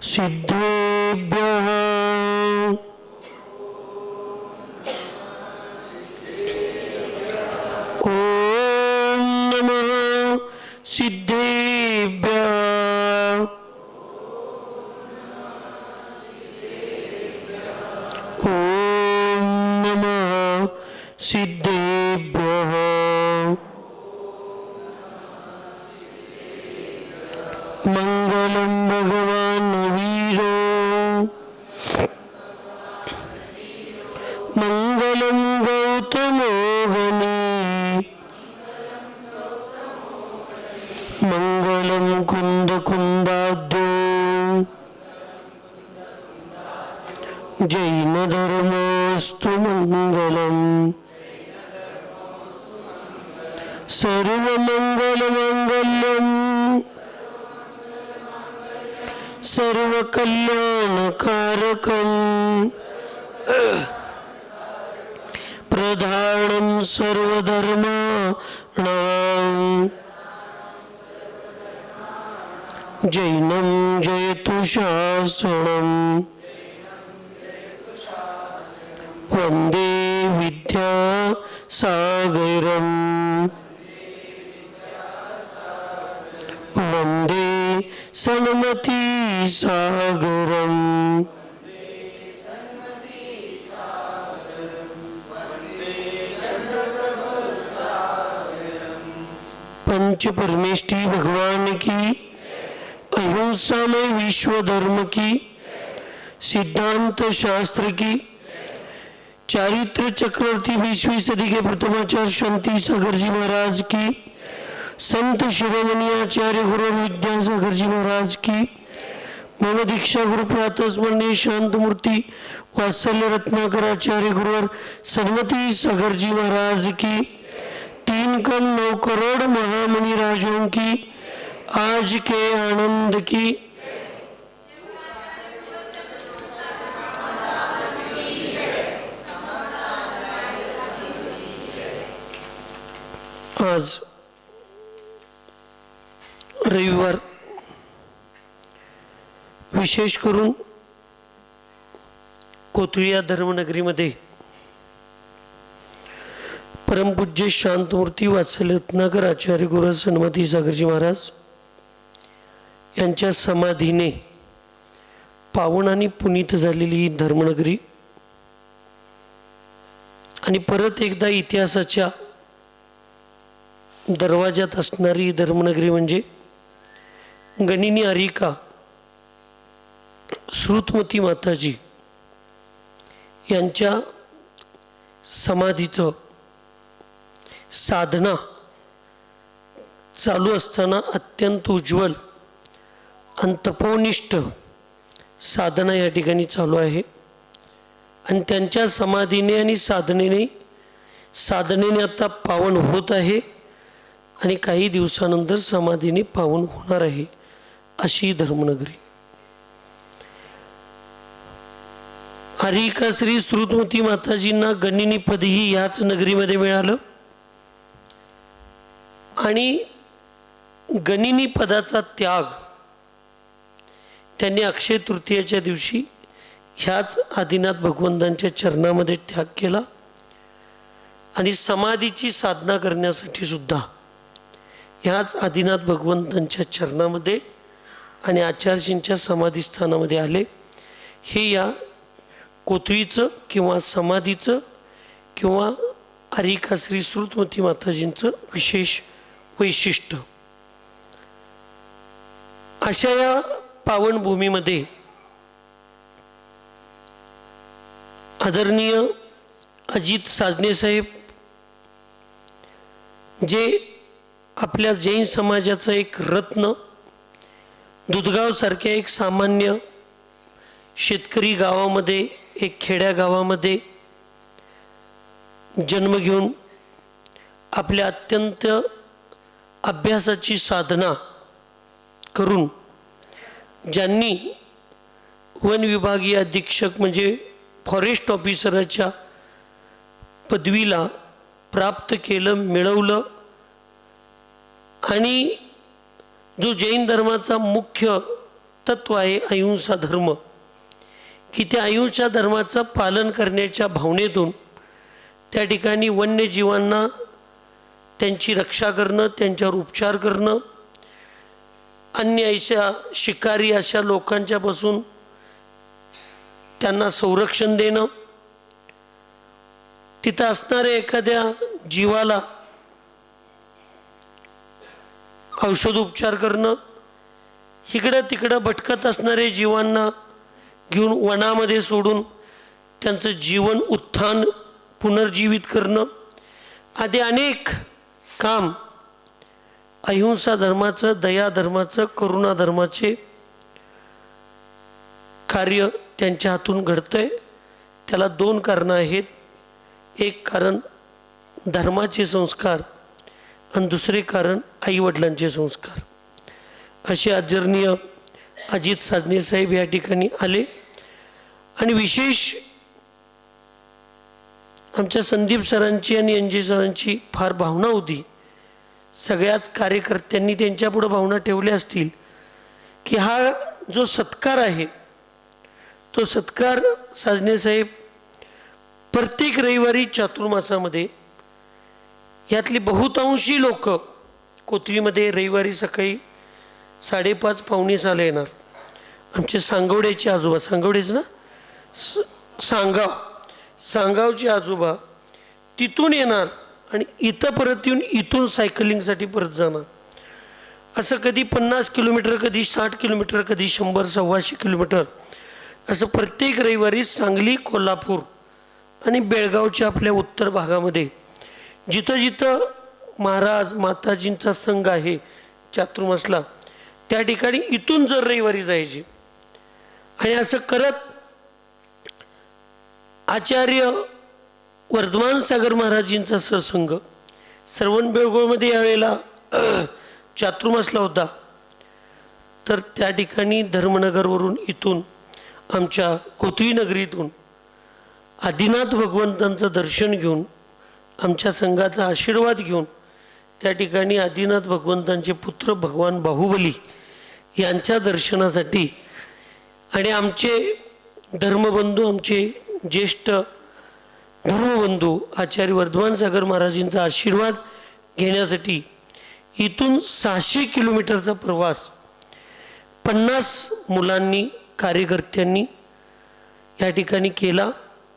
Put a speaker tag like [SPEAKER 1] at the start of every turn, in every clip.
[SPEAKER 1] सिद्धेभ्यः ॐ नमः सिद्धेभ्यः ॐ नमः सिद्धेभ्यः मंगलम भगवान वीरो मंगलम गौतमो गणे मंगलम कुंद कुंदाद्यो जैन धर्मोस्तु मंगलम सर्वमंगल मंगल्यम सर्वकल्याणकारकं प्रधानं सर्वधर्माणां जैनं जयतु शासनं वन्दे विद्यासागरम् वन्दे सन्मति सागरम पंच परमेष्ठी भगवान की अहिंसा में विश्व धर्म की सिद्धांत शास्त्र की चारित्र चक्रवर्ती 20वीं सदी के प्रथमाचार्य शांति सागर जी महाराज की संत शिरोमणि आचार्य गुरु विद्यासागर जी महाराज की मम दीक्षा गुरु प्रातः स्मरणीय शांत मूर्ति वात्सल्य रत्नाकर आचार्य गुरुवर सन्मति सागर जी महाराज की 3 कम 9 करोड़ महामुनि राजों की आज के आनंद की आज रविवार विशेष करून कोथळी या धर्मनगरीमध्ये परमपूज्य शांतमूर्ती वात्सल्य रत्नाकर आचार्य गुरु सन्मती सागरजी महाराज यांच्या समाधीने पावन आणि पुनीत झालेली धर्मनगरी आणि परत एकदा इतिहासाच्या दरवाजात असणारी धर्मनगरी म्हणजे गणिनी आरिका श्रुतमती माताजी यांच्या समाधीचं साधना चालू असताना अत्यंत उज्ज्वल आणि तपोनिष्ठ साधना या ठिकाणी चालू आहे आणि त्यांच्या समाधीने आणि साधनेने आता पावन होत आहे आणि काही दिवसानंतर समाधीने पावन होणार आहे अशी धर्मनगरी आरिका श्री श्रुतमती माताजींना गणिनी पदही याच नगरीमध्ये मिळालं आणि गणिनी पदाचा त्याग त्यांनी अक्षय तृतीयेच्या दिवशी ह्याच आदिनाथ भगवंतांच्या चरणामध्ये त्याग केला आणि समाधीची साधना करण्यासाठी सुद्धा ह्याच आदिनाथ भगवंतांच्या चरणामध्ये आणि आचार्यजींच्या समाधीस्थानामध्ये आले। हे या कोथळीचं किंवा समाधीचं किंवा आरिका श्री श्रुतमती माताजींचं विशेष वैशिष्ट्य। अशा या पावनभूमीमध्ये आदरणीय अजित साजने साहेब जे आपल्या जैन समाजाचा एक रत्न, दुधगाव सारख्या एक सामान्य शेतकरी गावामध्ये एक खेड्या गावामध्ये जन्म घेऊन आपल्या अत्यंत अभ्यासाची साधना करून ज्यांनी वन विभागीय अधीक्षक म्हणजे फॉरेस्ट ऑफिसरच्या पदवीला प्राप्त केलं, मिळवलं आणि जो जैन धर्माचा मुख्य तत्व आहे अहिंसा धर्म, की त्या अहिंसा धर्माचं पालन करण्याच्या भावनेतून त्या ठिकाणी वन्यजीवांना त्यांची रक्षा करणं, त्यांच्यावर उपचार करणं, अन्य अशा शिकारी अशा लोकांच्यापासून त्यांना संरक्षण देणं, तिथं असणाऱ्या एखाद्या जीवाला औषधोपचार करणं, इकडं तिकडं भटकत असणारे जीवांना घेऊन वनामध्ये सोडून त्यांचं जीवन उत्थान पुनर्जीवित करणं आदी अनेक काम अहिंसा धर्माचं, दया धर्माचं, करुणा धर्माचे कार्य त्यांच्या हातून घडतंय. त्याला दोन कारणं आहेत. एक कारण धर्माचे संस्कार आणि दुसरे कारण आईवडिलांचे संस्कार. असे आदरणीय अजित साधने साहेब या ठिकाणी आले आणि विशेष आमच्या संदीप सरांची आणि अंजय सरांची फार भावना होती. सगळ्याच कार्यकर्त्यांनी त्यांच्यापुढे भावना ठेवल्या असतील की हा जो सत्कार आहे तो सत्कार साजने साहेब प्रत्येक रविवारी चातुर्मासामध्ये यातली बहुतांशी लोक कोथळीमध्ये रविवारी सकाळी 5:30 पावणे 6 येणार. आमचे सांगवड्याचे आजोबा, सांगवडेच ना, सांगावचे आजोबा तिथून येणार आणि इथं परत येऊन इथून सायकलिंगसाठी परत जाणार. असं कधी 50 किलोमीटर, कधी 60 किलोमीटर, कधी 100-125 किलोमीटर असं प्रत्येक रविवारी सांगली, कोल्हापूर आणि बेळगावच्या आपल्या उत्तर भागामध्ये जिथं जिथं महाराज माताजींचा संघ आहे चातुर्मासला त्या ठिकाणी इथून जर रविवारी जायचे. आणि असं करत आचार्य वर्धमान सागर महाराजींचा सहसंघ श्रवण बेळगोळमध्ये यावेळेला चातुर्मासला होता. तर त्या ठिकाणी धर्मनगरवरून इथून आमच्या कोथळी नगरीतून आदिनाथ भगवंतांचं दर्शन घेऊन आमच्या संघाचा आशीर्वाद घेऊन त्या ठिकाणी आदिनाथ भगवंतांचे पुत्र भगवान बाहुबली यांच्या दर्शनासाठी आणि आमचे धर्मबंधू, आमचे ज्येष्ठ धर्मबंधू आचार्य वर्धमान सागर महाराजांचा आशीर्वाद घेण्यासाठी इथून 600 किलोमीटरचा प्रवास 50 मुलांनी, कार्यकर्त्यांनी या ठिकाणी केला.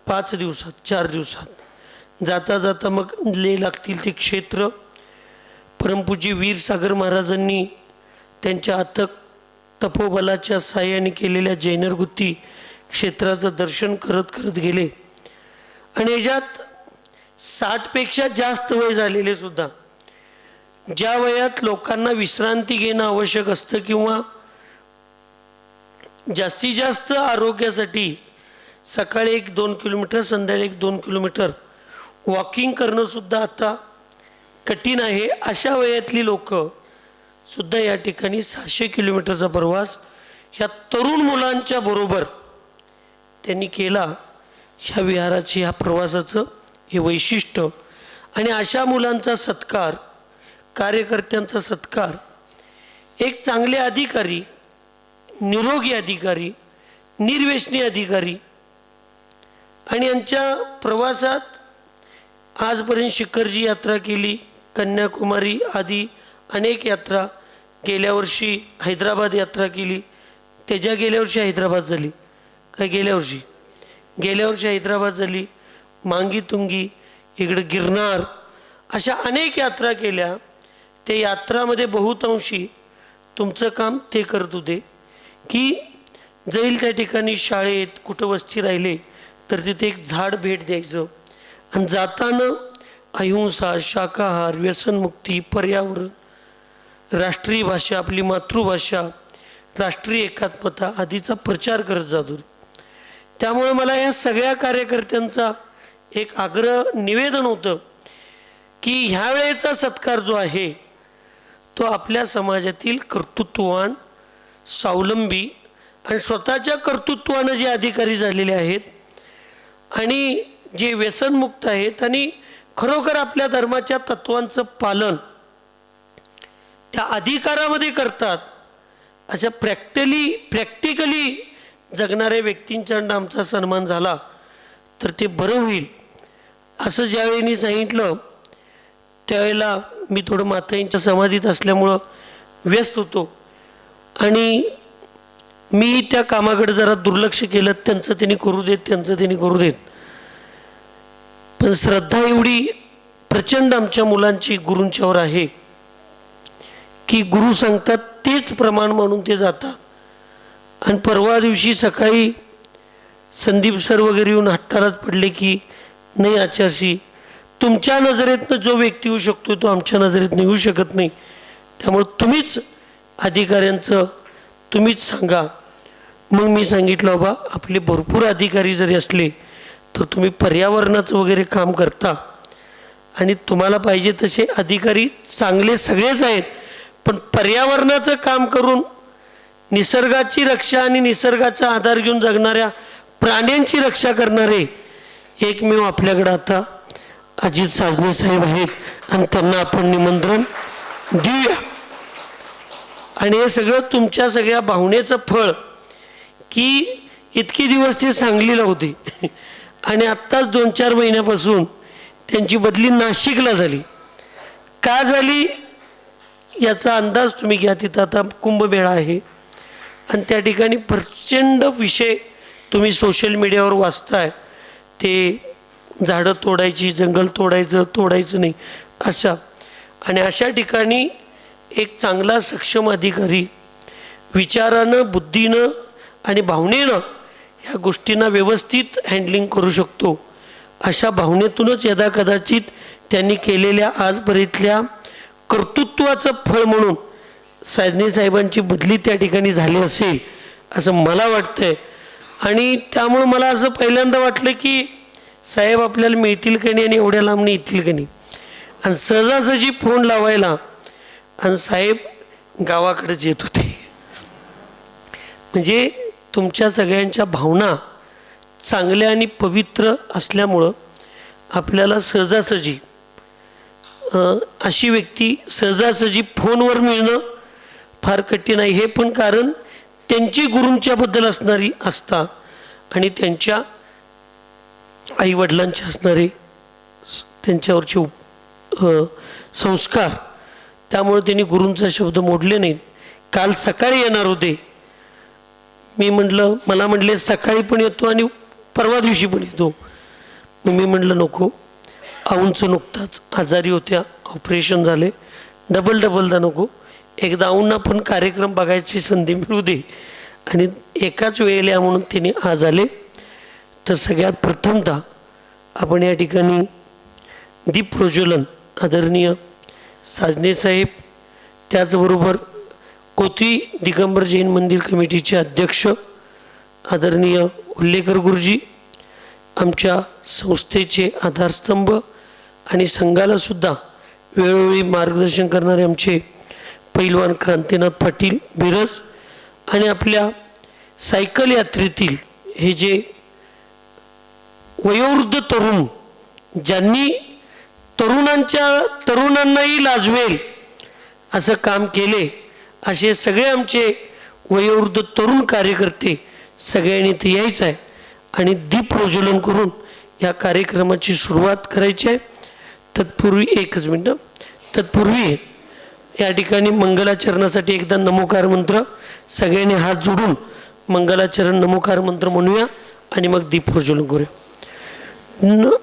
[SPEAKER 1] 5 दिवसात, 4 दिवसात जाता जाता मग ले लागतील ते क्षेत्र परमपूज्य वीर सागर महाराजांनी त्यांच्या अथक तपोबलाच्या साह्याने केलेल्या जैनरगुत्ती क्षेत्राचं दर्शन करत करत गेले. आणि याच्यात 60पेक्षा जास्त वय झालेले सुद्धा, ज्या वयात लोकांना विश्रांती घेणं आवश्यक असतं किंवा जास्तीत जास्त आरोग्यासाठी सकाळी 1-2 किलोमीटर, संध्याकाळी 1-2 किलोमीटर वॉकिंग करणं सुद्धा आता कठीण आहे, अशा वयातली लोक सुद्धा या ठिकाणी 600 किलोमीटरचा प्रवास ह्या तरुण मुलांच्या बरोबर त्यांनी केला. ह्या विहाराची, ह्या प्रवासाचं हे वैशिष्ट्य. आणि अशा मुलांचा सत्कार, कार्यकर्त्यांचा सत्कार, एक चांगले अधिकारी, निरोगी अधिकारी, निर्व्यसनी अधिकारी आणि यांच्या प्रवासात आजपर्यंत शिखरजी यात्रा केली, कन्याकुमारी आदी अनेक यात्रा, गेल्या वर्षी हैदराबाद यात्रा केली, त्याच्या गेल्या वर्षी हैदराबाद झाली काय, गेल्या वर्षी हैदराबाद झाली, मांगी तुंगी, इकडे गिरनार, अशा अनेक यात्रा केल्या. त्या यात्रामध्ये बहुतांशी तुमचं काम ते करत होते की जाईल त्या ठिकाणी शाळेत कुठं वस्ती राहिले तर तिथे एक झाड भेट द्यायचं आणि जाताना अहिंसा, शाकाहार, व्यसनमुक्ती, पर्यावरण, राष्ट्रीय भाषा, आपली मातृभाषा, राष्ट्रीय एकात्मता आदीचा प्रचार करत जातो. त्यामुळे मला या सगळ्या कार्यकर्त्यांचा एक आग्रह, निवेदन होतं की ह्या वेळेचा सत्कार जो आहे तो आपल्या समाजातील कर्तृत्ववान, स्वावलंबी आणि स्वतःच्या कर्तृत्वानं जे अधिकारी झालेले आहेत आणि जे व्यसनमुक्त आहेत आणि खरोखर आपल्या धर्माच्या तत्वांचं पालन त्या अधिकारामध्ये करतात अशा प्रॅक्टिकली जगणाऱ्या व्यक्तींच्या आमचा सन्मान झाला तर ते बरं होईल असं ज्यावेळी सांगितलं त्यावेळेला मी थोडं माताईंच्या समाधीत असल्यामुळं व्यस्त होतो आणि मी त्या कामाकडे जरा दुर्लक्ष केलं. त्यांचं त्यांनी करू देत. पण श्रद्धा एवढी प्रचंड आमच्या मुलांची गुरूंच्यावर आहे की गुरु सांगतात तेच प्रमाण म्हणून ते जातात. आणि परवा दिवशी सकाळी संदीप सर वगैरे येऊन हट्टालाच पडले की नाही आचार्यशी, तुमच्या नजरेतनं जो व्यक्ती येऊ शकतो तो आमच्या नजरेतनं येऊ शकत नाही, त्यामुळे तुम्हीच अधिकाऱ्यांचं तुम्हीच सांगा. मग मी सांगितलं बाबा आपले भरपूर अधिकारी जरी असले तर तुम्ही पर्यावरणाचं वगैरे काम करता आणि तुम्हाला पाहिजे तसे अधिकारी चांगले सगळेच आहेत, पण पर्यावरणाचं काम करून निसर्गाची रक्षा आणि निसर्गाचा आधार घेऊन जगणाऱ्या प्राण्यांची रक्षा करणारे एकमेव आपल्याकडे आता अजित साजने साहेब आहेत आणि त्यांना आपण निमंत्रण देऊया. आणि हे सगळं तुमच्या सगळ्या भावनेचं फळ की इतके दिवस ते सांगलीला होते आणि आत्ताच 2-4 महिन्यापासून त्यांची बदली नाशिकला झाली. का झाली याचा अंदाज तुम्ही घ्या. तिथं आता कुंभमेळा आहे आणि त्या ठिकाणी प्रचंड विषय तुम्ही सोशल मीडियावर वाचताय, ते झाडं तोडायची, जंगल तोडायचं नाही अशा. आणि अशा ठिकाणी एक चांगला सक्षम अधिकारी विचारानं, बुद्धीनं आणि भावनेनं ह्या गोष्टींना व्यवस्थित हँडलिंग करू शकतो. अशा भावनेतूनच यदा कदाचित त्यांनी केलेल्या आजपर्यंतल्या कर्तृत्वाचं फळ म्हणून साजने साहेबांची बदली त्या ठिकाणी झाली असेल असं मला वाटतंय. आणि त्यामुळं मला असं पहिल्यांदा वाटलं की साहेब आपल्याला मिळतील का नाही आणि एवढ्या लांबणे येतील का नाही. आणि सहजासहजी फोन लावायला आणि साहेब गावाकडेच येत होते. म्हणजे तुमच्या सगळ्यांच्या भावना चांगल्या आणि पवित्र असल्यामुळं आपल्याला सहजासहजी अशी व्यक्ती सहजासहजी फोनवर मिळणं फार कठीण आहे. हे पण कारण त्यांची गुरूंच्याबद्दल असणारी आस्था आणि त्यांच्या आईवडिलांचे असणारे त्यांच्यावरचे संस्कार, त्यामुळे त्यांनी गुरूंचा शब्द मोडले नाहीत. काल सकाळी येणार होते, मी म्हटलं मला म्हटले सकाळी पण येतो आणि परवा दिवशी पण येतो. मग मी म्हटलं नको, आऊंचं नुकताच आजारी होत्या, ऑपरेशन झाले, डबलदा नको, एकदा आऊंना पण कार्यक्रम बघायची संधी मिळू दे. आणि एकाच वेळेला म्हणून त्यांनी आज आले. तर सगळ्यात प्रथमतः आपण या ठिकाणी दीप प्रज्वलन आदरणीय साजने साहेब, त्याचबरोबर कोथी दिगंबर जैन मंदिर कमिटीचे अध्यक्ष आदरणीय उल्लेकर गुरुजी, आमच्या संस्थेचे आधारस्तंभ आणि संघालासुद्धा वेळोवेळी मार्गदर्शन करणारे आमचे पैलवान क्रांतीनाथ पाटील बिरज, आणि आपल्या सायकल यात्रेतील हे जे वयोवृद्ध तरुण ज्यांनी तरुणांनाही लाजवेल असं काम केले, असे सगळे आमचे वयोवृद्ध तरुण कार्यकर्ते सगळ्यांनी ते यायचं आहे आणि दीप प्रज्वलन करून या कार्यक्रमाची सुरुवात करायची आहे. तत्पूर्वी एकच मिनटं, तत्पूर्वी या ठिकाणी मंगलाचरणासाठी एकदा नमोकार मंत्र सगळ्यांनी हात जोडून मंगलाचरण नमोकार मंत्र म्हणूया आणि मग दीप प्रज्वलन करूया. नमो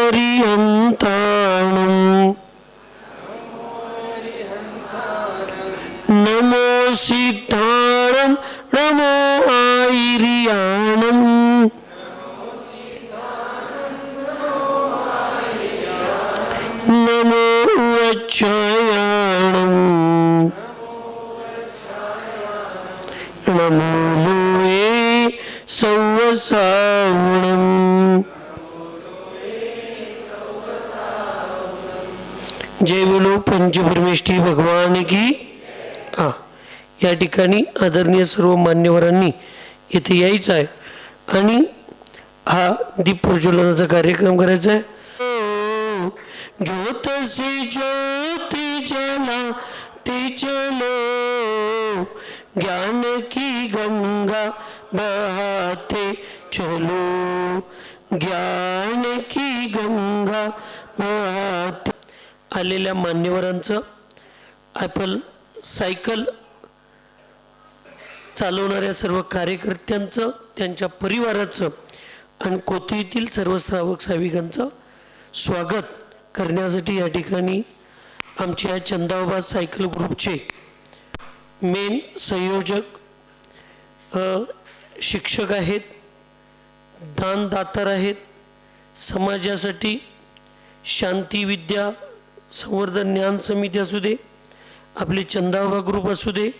[SPEAKER 1] हरिहंताणं नमो सिद्धाणं नमो आयर्याणं नमो वच्छायाणं नमो लोये सौवसावणं. जय बोलो पंचपरमेष्ठी भगवान की. या ठिकाणी आदरणीय सर्व मान्यवरांनी इथे यायचं आहे आणि हा दीप प्रज्वलनाचा कार्यक्रम करायचा आहे. ज्योत से ज्योति जलाते चलो, ज्ञान की गंगा बहाते चलो, ज्ञान की गंगा बहाते. आलेल्या मान्यवरांचं, ॲपल सायकल चालवणाऱ्या सर्व कार्यकर्त्यांचं, त्यांच्या परिवाराचं आणि कोथळीतील सर्व श्रावक साविकांचं स्वागत करण्यासाठी या ठिकाणी आमच्या चंदाबाबा सायकल ग्रुपचे मेन संयोजक, शिक्षक आहेत, दानदातर आहेत. समाजासाठी शांती विद्या संवर्धन ज्ञान समिती असू दे, आपले चंदाबाबा ग्रुप असू दे,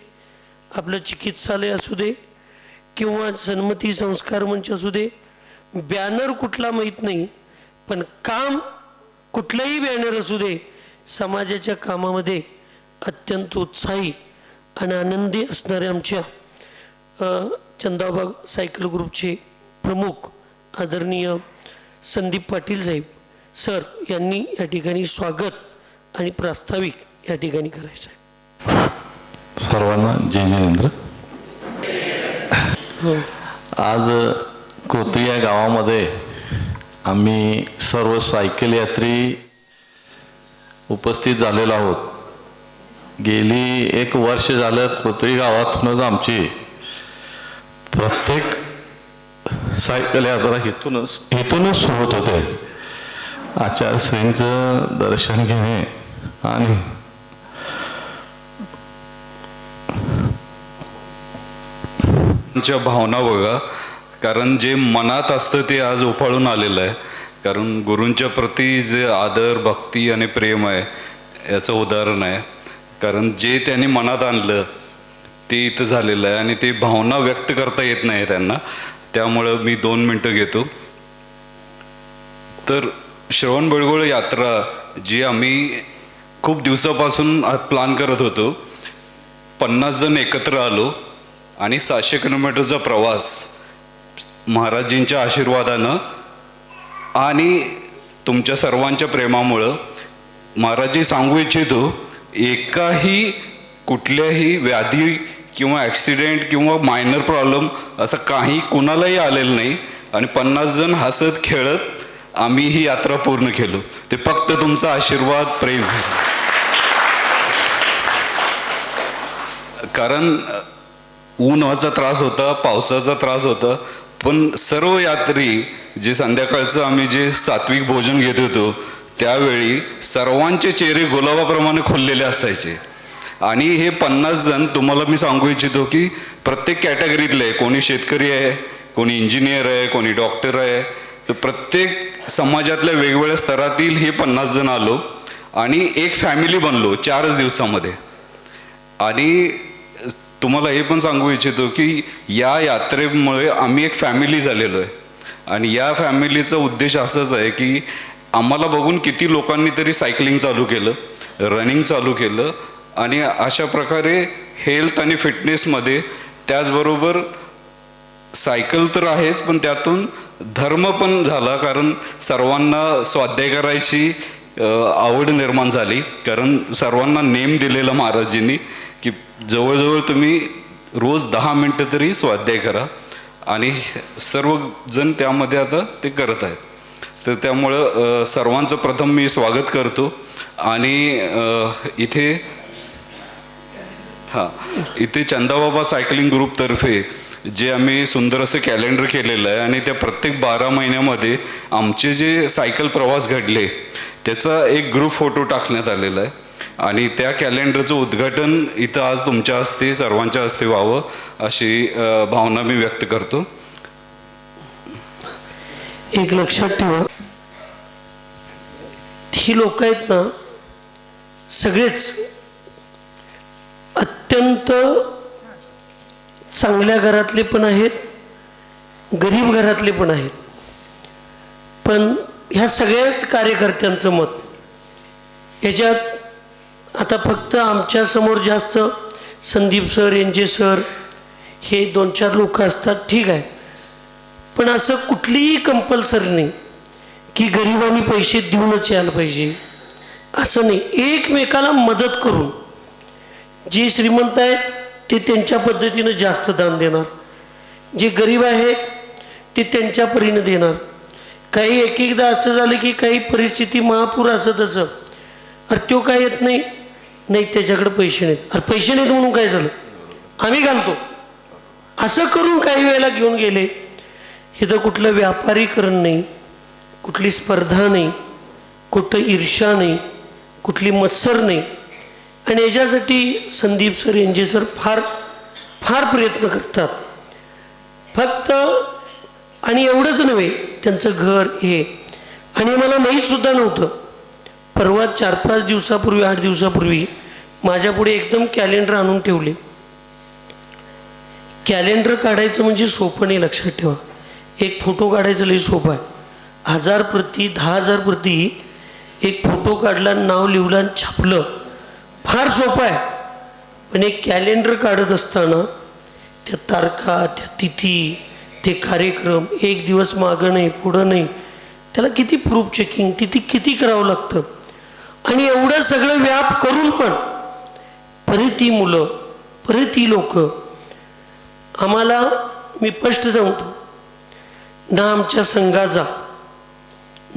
[SPEAKER 1] आपलं चिकित्सालय असू दे किंवा सन्मती संस्कार मंच असू दे, बॅनर कुठला माहीत नाही, पण काम कुठलंही बॅनर असू दे, समाजाच्या कामामध्ये अत्यंत उत्साही आणि आनंदी असणारे आमच्या चंदाबाबा सायकल ग्रुपचे प्रमुख आदरणीय संदीप पाटील साहेब सर यांनी या ठिकाणी स्वागत आणि प्रास्ताविक या ठिकाणी करायचं आहे.
[SPEAKER 2] सर्वांना जय जिनेंद्र. आज कोथळी या गावामध्ये आम्ही सर्व सायकल यात्री उपस्थित झालेलो आहोत. गेली 1 वर्ष झालं कोथळी गावातूनच आमची प्रत्येक सायकल यात्रा इथूनच सुरू होत होते. आचार्यश्रींचं दर्शन घेणे आणि
[SPEAKER 3] भावना बघा, कारण जे मनात असतं ते आज उफाळून आलेलं आहे. कारण गुरूंच्या प्रती जे आदर भक्ती आणि प्रेम आहे याचं उदाहरण आहे. कारण जे त्यांनी मनात आणलं ते इथं झालेलं आहे आणि ते भावना व्यक्त करता येत नाही त्यांना. त्यामुळं मी 2 मिनटं घेतो. तर श्रवणबेळगोळ यात्रा जी आम्ही खूप दिवसापासून प्लॅन करत होतो, 50 जण एकत्र आलो आणि 700 किलोमीटरचा प्रवास महाराजींच्या आशीर्वादानं आणि तुमच्या सर्वांच्या प्रेमामुळं. महाराजी सांगू इच्छितो, एकाही कुठल्याही व्याधी किंवा ॲक्सिडेंट किंवा मायनर प्रॉब्लेम असं काही कुणालाही आलेलं नाही आणि 50 जण हसत खेळत आम्ही ही यात्रा पूर्ण केलो. ते फक्त तुमचा आशीर्वाद प्रेम. कारण उन्हाचा त्रास होता, पावसाचा त्रास होता, पण सर्व यात्री जे संध्याकाळचं आम्ही जे सात्विक भोजन घेत होतो त्यावेळी सर्वांचे चेहरे गुलाबाप्रमाणे खुललेले असायचे. आणि हे 50 जण तुम्हाला मी सांगू इच्छितो की प्रत्येक कॅटेगरीतले, कोणी शेतकरी आहे, कोणी इंजिनियर आहे, कोणी डॉक्टर आहे, तर प्रत्येक समाजातल्या वेगवेगळ्या स्तरातील हे 50 जण आलो आणि एक फॅमिली बनलो 4च दिवसामध्ये. आणि तुम्हाला हे पण सांगू इच्छितो की या यात्रेमुळे आम्ही एक फॅमिली झालेलो आहे. आणि या फॅमिलीचा उद्देश असाच आहे की आम्हाला बघून किती लोकांनी तरी सायकलिंग चालू केलं, रनिंग चालू केलं आणि अशा प्रकारे हेल्थ आणि फिटनेसमध्ये, त्याचबरोबर सायकल तर आहेच पण त्यातून धर्म पण झाला. कारण सर्वांना स्वाध्याय करायची आवड निर्माण झाली. कारण सर्वांना नेम दिलेला महाराजींनी की जवळजवळ तुम्ही रोज 10 मिनटं तरी स्वाध्याय करा आणि सर्वजण त्यामध्ये आता ते करत आहेत. तर त्यामुळं सर्वांचं प्रथम मी स्वागत करतो. आणि इथे चंदाबाबा सायकलिंग ग्रुपतर्फे जे आम्ही सुंदर असं कॅलेंडर केलेलं आहे आणि त्या प्रत्येक 12 महिन्यामध्ये आमचे जे सायकल प्रवास घडले त्याचा एक ग्रुप फोटो टाकण्यात आलेला आहे. आणि त्या कॅलेंडरचं उद्घाटन इथं आज तुमच्या हस्ते सर्वांच्या हस्ते व्हावं अशी भावना मी व्यक्त करतो.
[SPEAKER 1] एक लक्षात ठेवा, ही लोक आहेत ना सगळेच अत्यंत चांगल्या घरातले पण आहेत, गरीब घरातले पण आहेत. पण ह्या सगळ्याच कार्यकर्त्यांचं मत याच्यात आता फक्त आमच्या समोर जास्त संदीप सर, एनजे सर हे 2-4 लोक असतात, ठीक आहे. पण असं कुठलीही कंपल्सरी नाही की गरिबांनी पैसे देऊनच यायला पाहिजे असं नाही. एकमेकाला मदत करून, जे श्रीमंत आहेत ते त्यांच्या पद्धतीनं जास्त दान देणार, जे गरीब आहेत ते त्यांच्या परीनं देणार. काही एक एकदा असं झालं की काही परिस्थिती महापूर असं तसं, अरे तो काय येत नाही, नाही त्याच्याकडे पैसे नाहीत, अरे पैसे नाहीत म्हणून काय झालं, आम्ही घालतो, असं करून काही वेळेला घेऊन गेले. इथं कुठलं व्यापारीकरण नाही, कुठली स्पर्धा नाही, कुठं ईर्ष्या नाही, कुठली मत्सर नाही. आणि याच्यासाठी संदीप सर, एनजे सर फार फार प्रयत्न करतात. फक्त आणि एवढंच नव्हे, त्यांचं घर हे, आणि मला माहीतसुद्धा नव्हतं, परवा 4-5 दिवसापूर्वी 8 दिवसापूर्वी माझ्यापुढे एकदम कॅलेंडर आणून ठेवले. कॅलेंडर काढायचं म्हणजे सोपं नाही, लक्षात ठेवा. एक फोटो काढायचं लई सोपं आहे. 1000 प्रती 10,000 प्रती एक फोटो काढला, नाव लिहिलं आणि छापलं, फार सोपं आहे. पण एक कॅलेंडर काढत असताना त्या तारखा, त्या तिथी, ते कार्यक्रम, एक दिवस मागं नाही पुढं नाही, त्याला किती प्रूफ चेकिंग तिथे किती करावं लागतं. आणि एवढं सगळं व्याप करून पण परत ती मुलं, परत ती लोक, आम्हाला, मी स्पष्ट सांगतो, ना आमच्या संघाचा,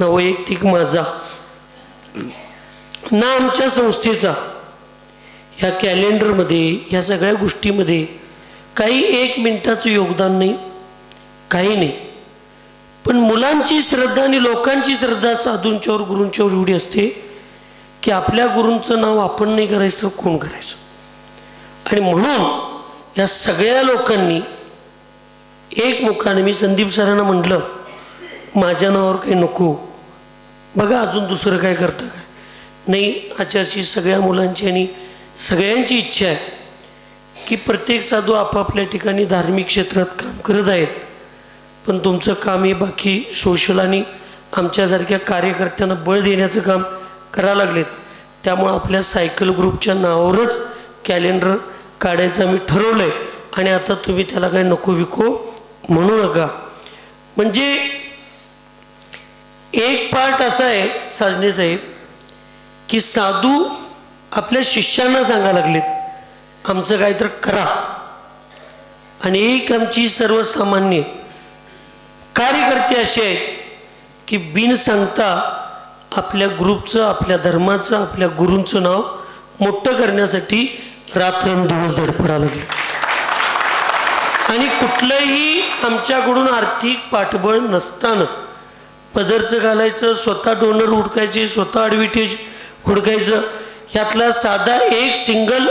[SPEAKER 1] ना वैयक्तिक माझा, ना आमच्या संस्थेचा ह्या कॅलेंडरमध्ये, ह्या सगळ्या गोष्टीमध्ये काही 1 मिनिटाचं योगदान नाही, काही नाही. पण मुलांची श्रद्धा आणि लोकांची श्रद्धा साधूंच्यावर, गुरूंच्यावर एवढी असते की आपल्या गुरूंचं नाव आपण नाही करायचं तर कोण करायचं. आणि म्हणून या सगळ्या लोकांनी एकमुखाने, मी संदीप सरांना म्हटलं माझ्या नावावर काही नको, बघा अजून दुसरं काय करतं काय नाही. अशी सगळ्या मुलांची आणि सगळ्यांची इच्छा आहे की प्रत्येक साधू आपापल्या ठिकाणी धार्मिक क्षेत्रात काम करत आहेत, पण तुमचं काम हे बाकी सोशल आणि आमच्यासारख्या कार्यकर्त्यांना बळ देण्याचं काम करायला लागलेत. त्यामुळं आपल्या सायकल ग्रुपच्या नावावरच कॅलेंडर काढायचं आम्ही ठरवलं आहे. आणि आता तुम्ही त्याला काही नको विको म्हणू नका. म्हणजे एक पार्ट असा आहे साजने साहेब की साधू आपल्या शिष्यांना सांगायला लागलेत आमचं काय तर करा. आणि एक आमची सर्वसामान्य कार्यकर्ते असे आहेत की बिन सांगता आपल्या ग्रुपचं, आपल्या धर्माचं, आपल्या गुरूंचं नाव मोठं करण्यासाठी रात्रंदिवस धडपडायला लागले. आणि कुठलंही आमच्याकडून आर्थिक पाठबळ नसताना पदरचं घालायचं, स्वतः डोनर हुडकायचे, स्वतः ॲडव्हिटेज हुडकायचं, ह्यातला साधा एक सिंगल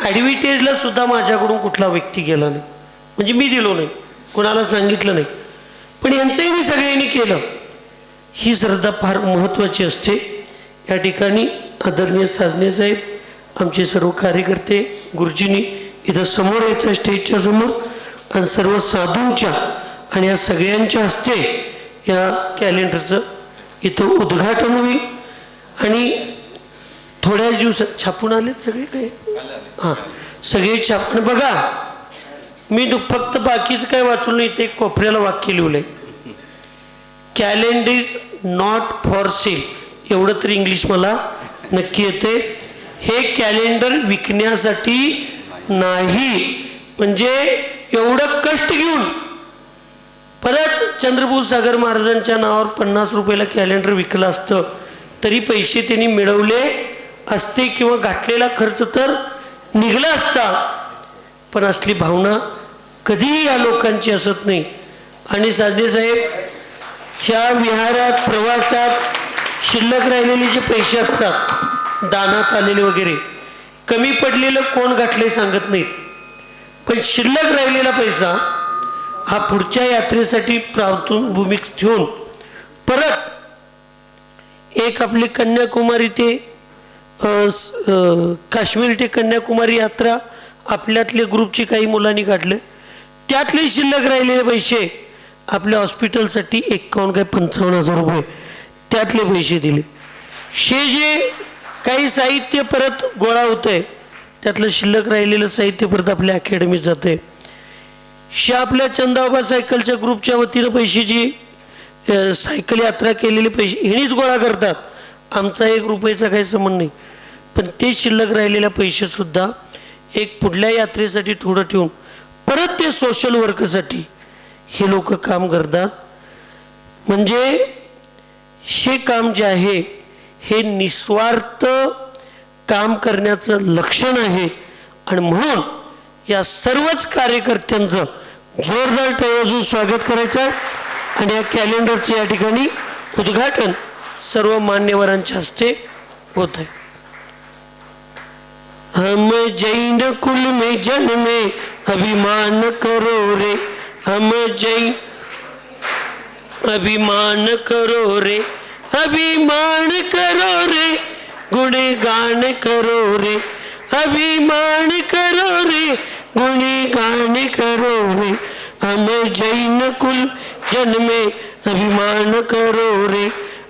[SPEAKER 1] ॲडव्हिटेजला सुद्धा माझ्याकडून कुठला व्यक्ती गेला नाही. म्हणजे मी दिलो नाही, कोणाला सांगितलं नाही, पण यांचंही मी सगळ्यांनी केलं. ही श्रद्धा फार महत्त्वाची असते. या ठिकाणी आदरणीय साजने साहेब, आमचे सर्व कार्यकर्ते, गुरुजींनी इथं समोर यायचं स्टेजच्या समोर, आणि सर्व साधूंच्या आणि या सगळ्यांच्या हस्ते या कॅलेंडरचं इथं उद्घाटन होईल. आणि थोड्याच दिवसात छापून आलेत सगळे काय, हां सगळे छापून. बघा मी फक्त बाकीचं काय वाचलं नाही, ते कोपऱ्याला वाक्य लिहिलं आहे, calendar is not for sale, एवढं तरी इंग्लिश मला नक्की येते. हे कॅलेंडर विकण्यासाठी नाही. म्हणजे एवढं कष्ट घेऊन परत चंद्रपूर सागर महाराजांच्या नावावर 50 रुपयाला कॅलेंडर विकलं असतं तरी पैसे त्यांनी मिळवले असते किंवा घातलेला खर्च तर निघला असता. पण असली भावना कधीही या लोकांची असत नाही. आणि साधे साहेब, ह्या विहारात, प्रवासात शिल्लक राहिलेले जे पैसे असतात, दानात आलेले वगैरे, कमी पडलेलं कोण घातले सांगत नाहीत, पण शिल्लक राहिलेला पैसा हा पुढच्या यात्रेसाठी प्रावभूमिक ठेवून परत एक आपली कन्याकुमारी ते काश्मीर ते कन्याकुमारी यात्रा आपल्यातले ग्रुपची काही मुलांनी काढले, त्यातले शिल्लक राहिलेले पैसे आपल्या हॉस्पिटलसाठी 55,000 रुपये त्यातले पैसे दिले. जे काही साहित्य परत गोळा होतंय त्यातलं शिल्लक राहिलेलं साहित्य परत आपल्या अकॅडमीत जातंय. आपल्या चंदाबाबा सायकलच्या ग्रुपच्या वतीनं पैसे जी सायकल यात्रा केलेले पैसे ह्यांनीच गोळा करतात, आमचा 1 रुपयाचा काही संबंध नाही. पण ते शिल्लक राहिलेल्या पैसेसुद्धा एक पुढल्या यात्रेसाठी थोडं ठेवून परत ते सोशल वर्कसाठी हे लोक काम करतात. म्हणजे हे काम जे आहे हे निस्वार्थ काम करण्याचं लक्षण आहे. आणि म्हणून या सर्वच कार्यकर्त्यांचं जोरदार टाळ्या वाजवून स्वागत करायचं आहे. आणि या कॅलेंडरचं या ठिकाणी उद्घाटन सर्व मान्यवरांच्या हस्ते होत आहे. हम जैन कुल में जन्मे अभिमान करो रे, हम जैन अभिमान करो रे, अभिमान करो रे, गुणगान करो रे, अभिमान करो रे, गुणगान करो रे. हम जैन कुल जन्मे अभिमान करो रे,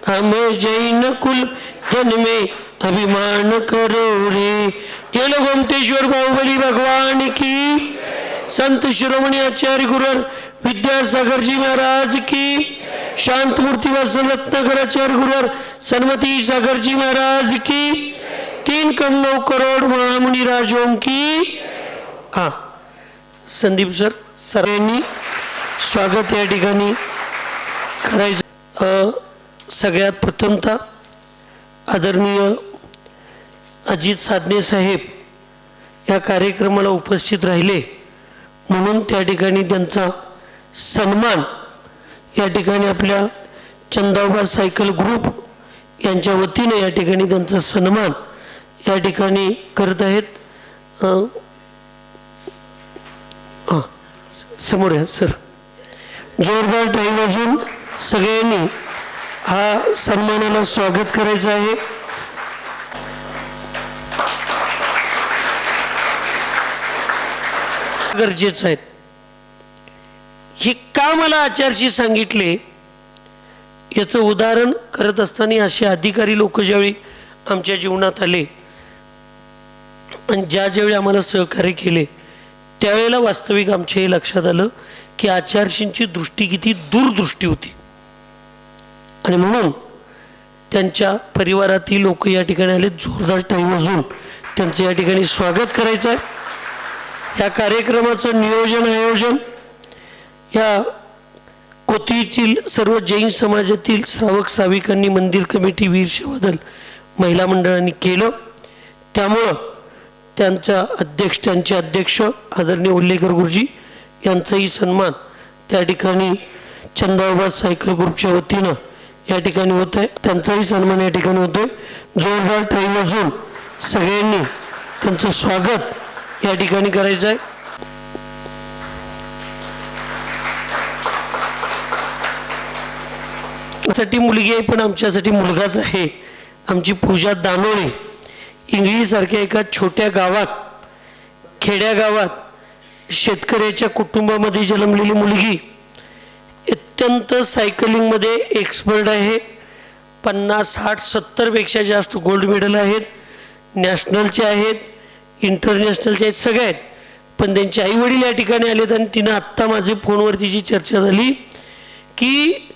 [SPEAKER 1] हम जैन कुल जन्मे अभिमान करो रे. जय गोमतेश्वर बाहुबली भगवान की, संत शिरोमणी आचार्य गुरुवर विद्यासागर जी महाराज की, शांत मूर्ति वासन रत्नाकर आचार्य गुरुवर सन्मति सागर जी महाराज की, 3.9 करोड महामुनी राजों की. हाँ, संदीप सर सर्वांनी स्वागत या ठिकाणी करायचं. सगळ्यात प्रथमतः आदरणीय अजित साधने साहेब या कार्यक्रमाला उपस्थित राहिले म्हणून त्या ठिकाणी त्यांचा सन्मान या ठिकाणी आपल्या चंदाबा सायकल ग्रुप यांच्या वतीने या ठिकाणी त्यांचा सन्मान या ठिकाणी करत आहेत. समोर या सर, जोरदार टाळी वाजवून सगळ्यांनी हा सन्मानाला स्वागत करायचं आहे. गरजेचं आहे. हे का मला आचार्यशी सांगितले याचं उदाहरण करत असताना असे अधिकारी लोक ज्यावेळी आमच्या जीवनात आले आणि ज्यावेळी आम्हाला सहकार्य केले त्यावेळेला वास्तविक आमच्या हे लक्षात आलं की आचार्यशींची दृष्टी किती दूरदृष्टी होती. आणि म्हणून त्यांच्या परिवारातील लोक या ठिकाणी आले. जोरदार टाळी वाजवून त्यांचं या ठिकाणी स्वागत करायचं आहे. या कार्यक्रमाचं नियोजन आयोजन या कोथीतील सर्व जैन समाजातील श्रावक श्राविकांनी, मंदिर कमिटी, वीर सेवादल, महिला मंडळांनी केलं. त्यामुळं त्यांचे अध्यक्ष आदरणीय उल्लेकर गुरुजी यांचाही सन्मान त्या ठिकाणी चंदाबा सायकल ग्रुपच्या वतीनं या ठिकाणी होत आहे. त्यांचाही सन्मान या ठिकाणी होतोय. जोरदार टाळी वाजवून सगळ्यांनी त्यांचं स्वागत या ठिकाणी करायचं आहे. आमच्यासाठी मुलगी आहे पण आमच्यासाठी मुलगाच आहे. आमची पूजा दानोळे इंगळीसारख्या एका छोट्या गावात, खेड्या गावात शेतकऱ्याच्या कुटुंबामध्ये जन्मलेली मुलगी, अत्यंत सायकलिंगमध्ये एक्सपर्ट आहे. 50, 60, 70 पेक्षा जास्त गोल्ड मेडल आहेत. नॅशनलचे आहेत, इंटरनॅशनलचे आहेत, सगळे आहेत. पण त्यांचे आईवडील या ठिकाणी आलेत आणि तिनं आत्ता माझे फोनवर तिची चर्चा झाली की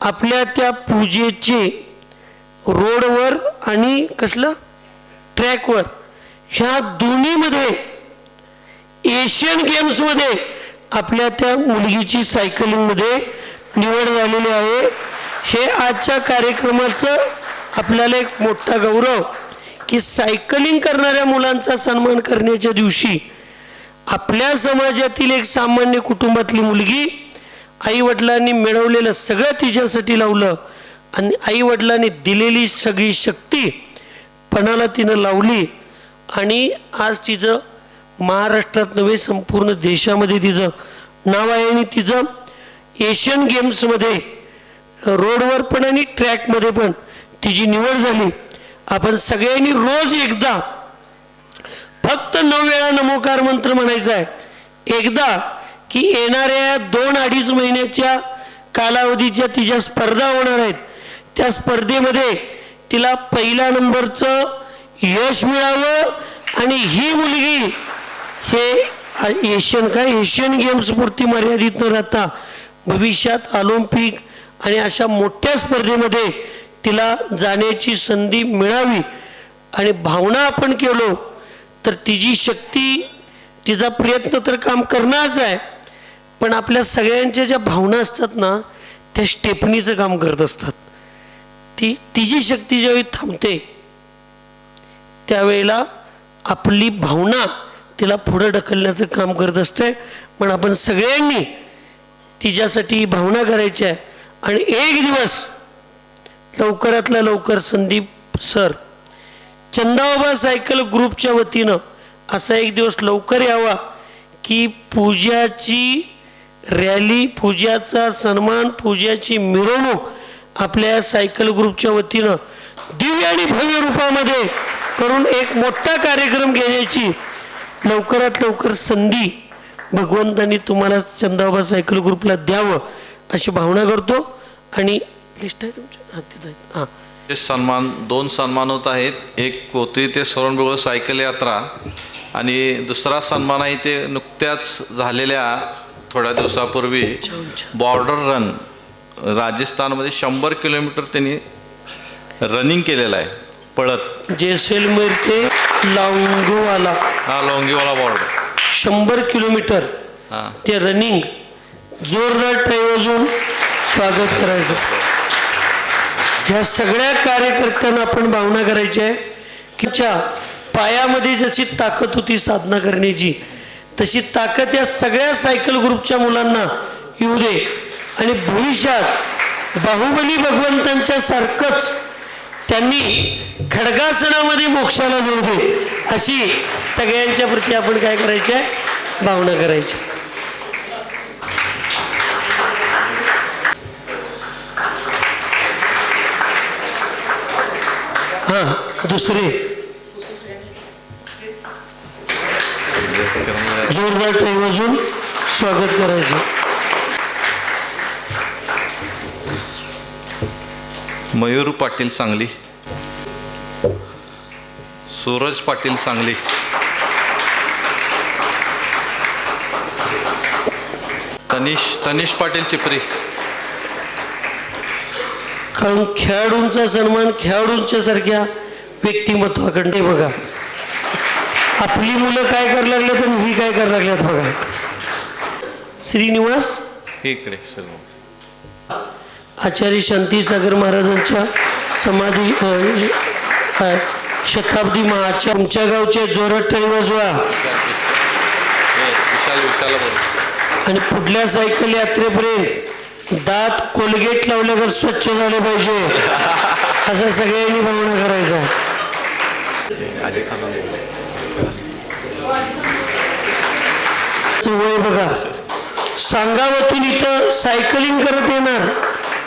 [SPEAKER 1] आपल्या त्या पूजेचे रोडवर आणि कसलं ट्रॅकवर ह्या दोन्हीमध्ये एशियन गेम्समध्ये आपल्या त्या मुलगीची सायकलिंगमध्ये निवड झालेली आहे. हे आजच्या कार्यक्रमाचं आपल्याला एक मोठा गौरव की सायकलिंग करणाऱ्या मुलांचा सन्मान करण्याच्या दिवशी आपल्या समाजातील एक सामान्य कुटुंबातली मुलगी आईवडिलांनी मिळवलेलं सगळं तिच्यासाठी लावलं आणि आईवडिलांनी दिलेली सगळी शक्ती पणाला तिनं लावली आणि आज तिचं महाराष्ट्रात नव्हे संपूर्ण देशामध्ये तिचं नाव आहे. आणि तिचं एशियन गेम्समध्ये रोडवर पण आणि ट्रॅकमध्ये पण तिची निवड झाली. आपण सगळ्यांनी रोज एकदा फक्त 9 वेळा नमोकार मंत्र म्हणायचा आहे. एकदा की येणाऱ्या 2-2.5 महिन्याच्या कालावधीच्या तिच्या स्पर्धा होणार आहेत. त्या स्पर्धेमध्ये तिला पहिल्या नंबरचं यश मिळावं आणि ही मुलगी हे एशियन गेम्स पुरती मर्यादित न राहता भविष्यात ऑलिम्पिक आणि अशा मोठ्या स्पर्धेमध्ये तिला जाण्याची संधी मिळावी. आणि भावना आपण केलो तर तिची शक्ती, तिचा प्रयत्न तर काम करणारच आहे, पण आपल्या सगळ्यांच्या ज्या भावना असतात ना त्या स्टेपनीचं काम करत असतात. तिची शक्ती ज्यावेळी थांबते त्यावेळेला आपली भावना तिला पुढं ढकलण्याचं काम करत असते. पण आपण सगळ्यांनी तिच्यासाठी भावना करायची आहे. आणि एक दिवस लवकरातल्या लवकर संदीप सर चंदाबाबा सायकल ग्रुपच्या वतीनं असा एक दिवस लवकर यावा की पूजाची रॅली, पूजाचा सन्मान, पूजाची मिरवणूक आपल्या सायकल ग्रुपच्या वतीनं दिव्य आणि भव्य रूपामध्ये करून एक मोठा कार्यक्रम घेण्याची लवकरात लवकर संधी भगवंतांनी तुम्हाला चंदाबाबा सायकल ग्रुपला द्यावं अशी भावना करतो. आणि लिस्ट आहे तुमच्या हातात आहे. हां,
[SPEAKER 4] हे सन्मान, 2 सन्मान होत आहेत. एक कोथळी ते सोरणबुळ सायकल यात्रा आणि दुसरा सन्मान आहे ते नुकत्याच झालेल्या थोड्या दिवसापूर्वी बॉर्डर रन, राजस्थानमध्ये 100 किलोमीटर त्यांनी रनिंग केलेलं आहे, पळत.
[SPEAKER 1] जैसलमेर ते लौंगोवाला,
[SPEAKER 4] हा, लोंगीवाला बॉर्डर
[SPEAKER 1] 100 किलोमीटर
[SPEAKER 4] हां.
[SPEAKER 1] ते रनिंग. जोरदार टाळी वाजवून स्वागत करायचं. ह्या सगळ्या कार्यकर्त्यांना आपण भावना करायची आहे की पायामध्ये जशी ताकद होती साधना करण्याची तशी ताकद या सगळ्या सायकल ग्रुपच्या मुलांना येऊ दे. आणि भविष्यात बाहुबली भगवंतांच्या सारखंच त्यांनी खडगासनामध्ये मोक्षाला जोड दे अशी सगळ्यांच्या प्रती आपण काय करायचे आहे, भावना करायची. हां, दुसरी जोरदार टाळी वाजवून स्वागत करायचं.
[SPEAKER 4] मयूर पाटील सांगली, सूरज पाटील सांगली, तनिष पाटील चिपरी.
[SPEAKER 1] कारण खेळाडूंचा सन्मान खेळाडूंच्या सारख्या व्यक्तिमत्वाकडे बघा. आपली मुलं काय करायला लागल्यात आणि ही काय करायला लागल्यात बघा. श्रीनिवास
[SPEAKER 4] इकडे सर्व
[SPEAKER 1] आचार्य शांतीसागर महाराजांच्या समाधी शताब्दी महाच्या आमच्या गावचे जोरात टाळी वाजवा.
[SPEAKER 4] विशाल
[SPEAKER 1] आणि पुढल्या सायकल यात्रेपर्यंत दात कोलगेट लावल्यावर स्वच्छ झाले पाहिजे असं सगळ्यांनी भावना करायचा. वय बघा, सांगावातून इथं सायकलिंग करत येणार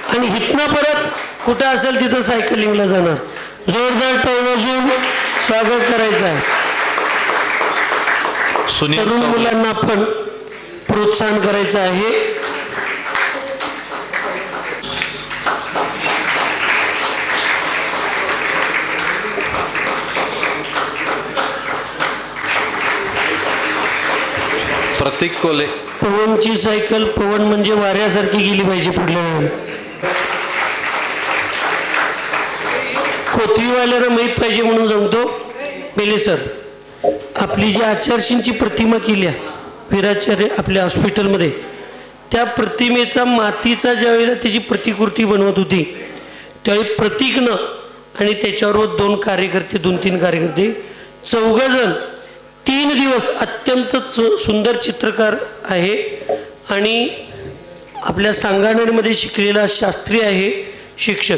[SPEAKER 1] आणि इथनं परत कुठं असेल तिथं सायकलिंगला जाणार. जोरदार टाळी वाजवून स्वागत करायचं आहे. तरुण मुलांना आपण प्रोत्साहन करायचं आहे.
[SPEAKER 4] प्रतीक कोले,
[SPEAKER 1] पवनची सायकल, पवन म्हणजे वाऱ्यासारखी गेली पाहिजे पुढल्या वेळेला. कोथळीवाल्याला माहीत पाहिजे म्हणून सांगतो. बेले सर, आपली जी आचार्यशींची प्रतिमा केली आहे वीराचार्य आपल्या हॉस्पिटलमध्ये, त्या प्रतिमेचा मातीचा ज्यावेळेला त्याची प्रतिकृती बनवत होती त्यावेळी प्रतीकनं आणि त्याच्यावर 2 कार्यकर्ते, 2-3 कार्यकर्ते, 4 जण 3 दिवस अत्यंत सुंदर चित्रकार आहे आणि आपल्या सांगानेरमध्ये शिकलेला शास्त्री आहे शिक्षक.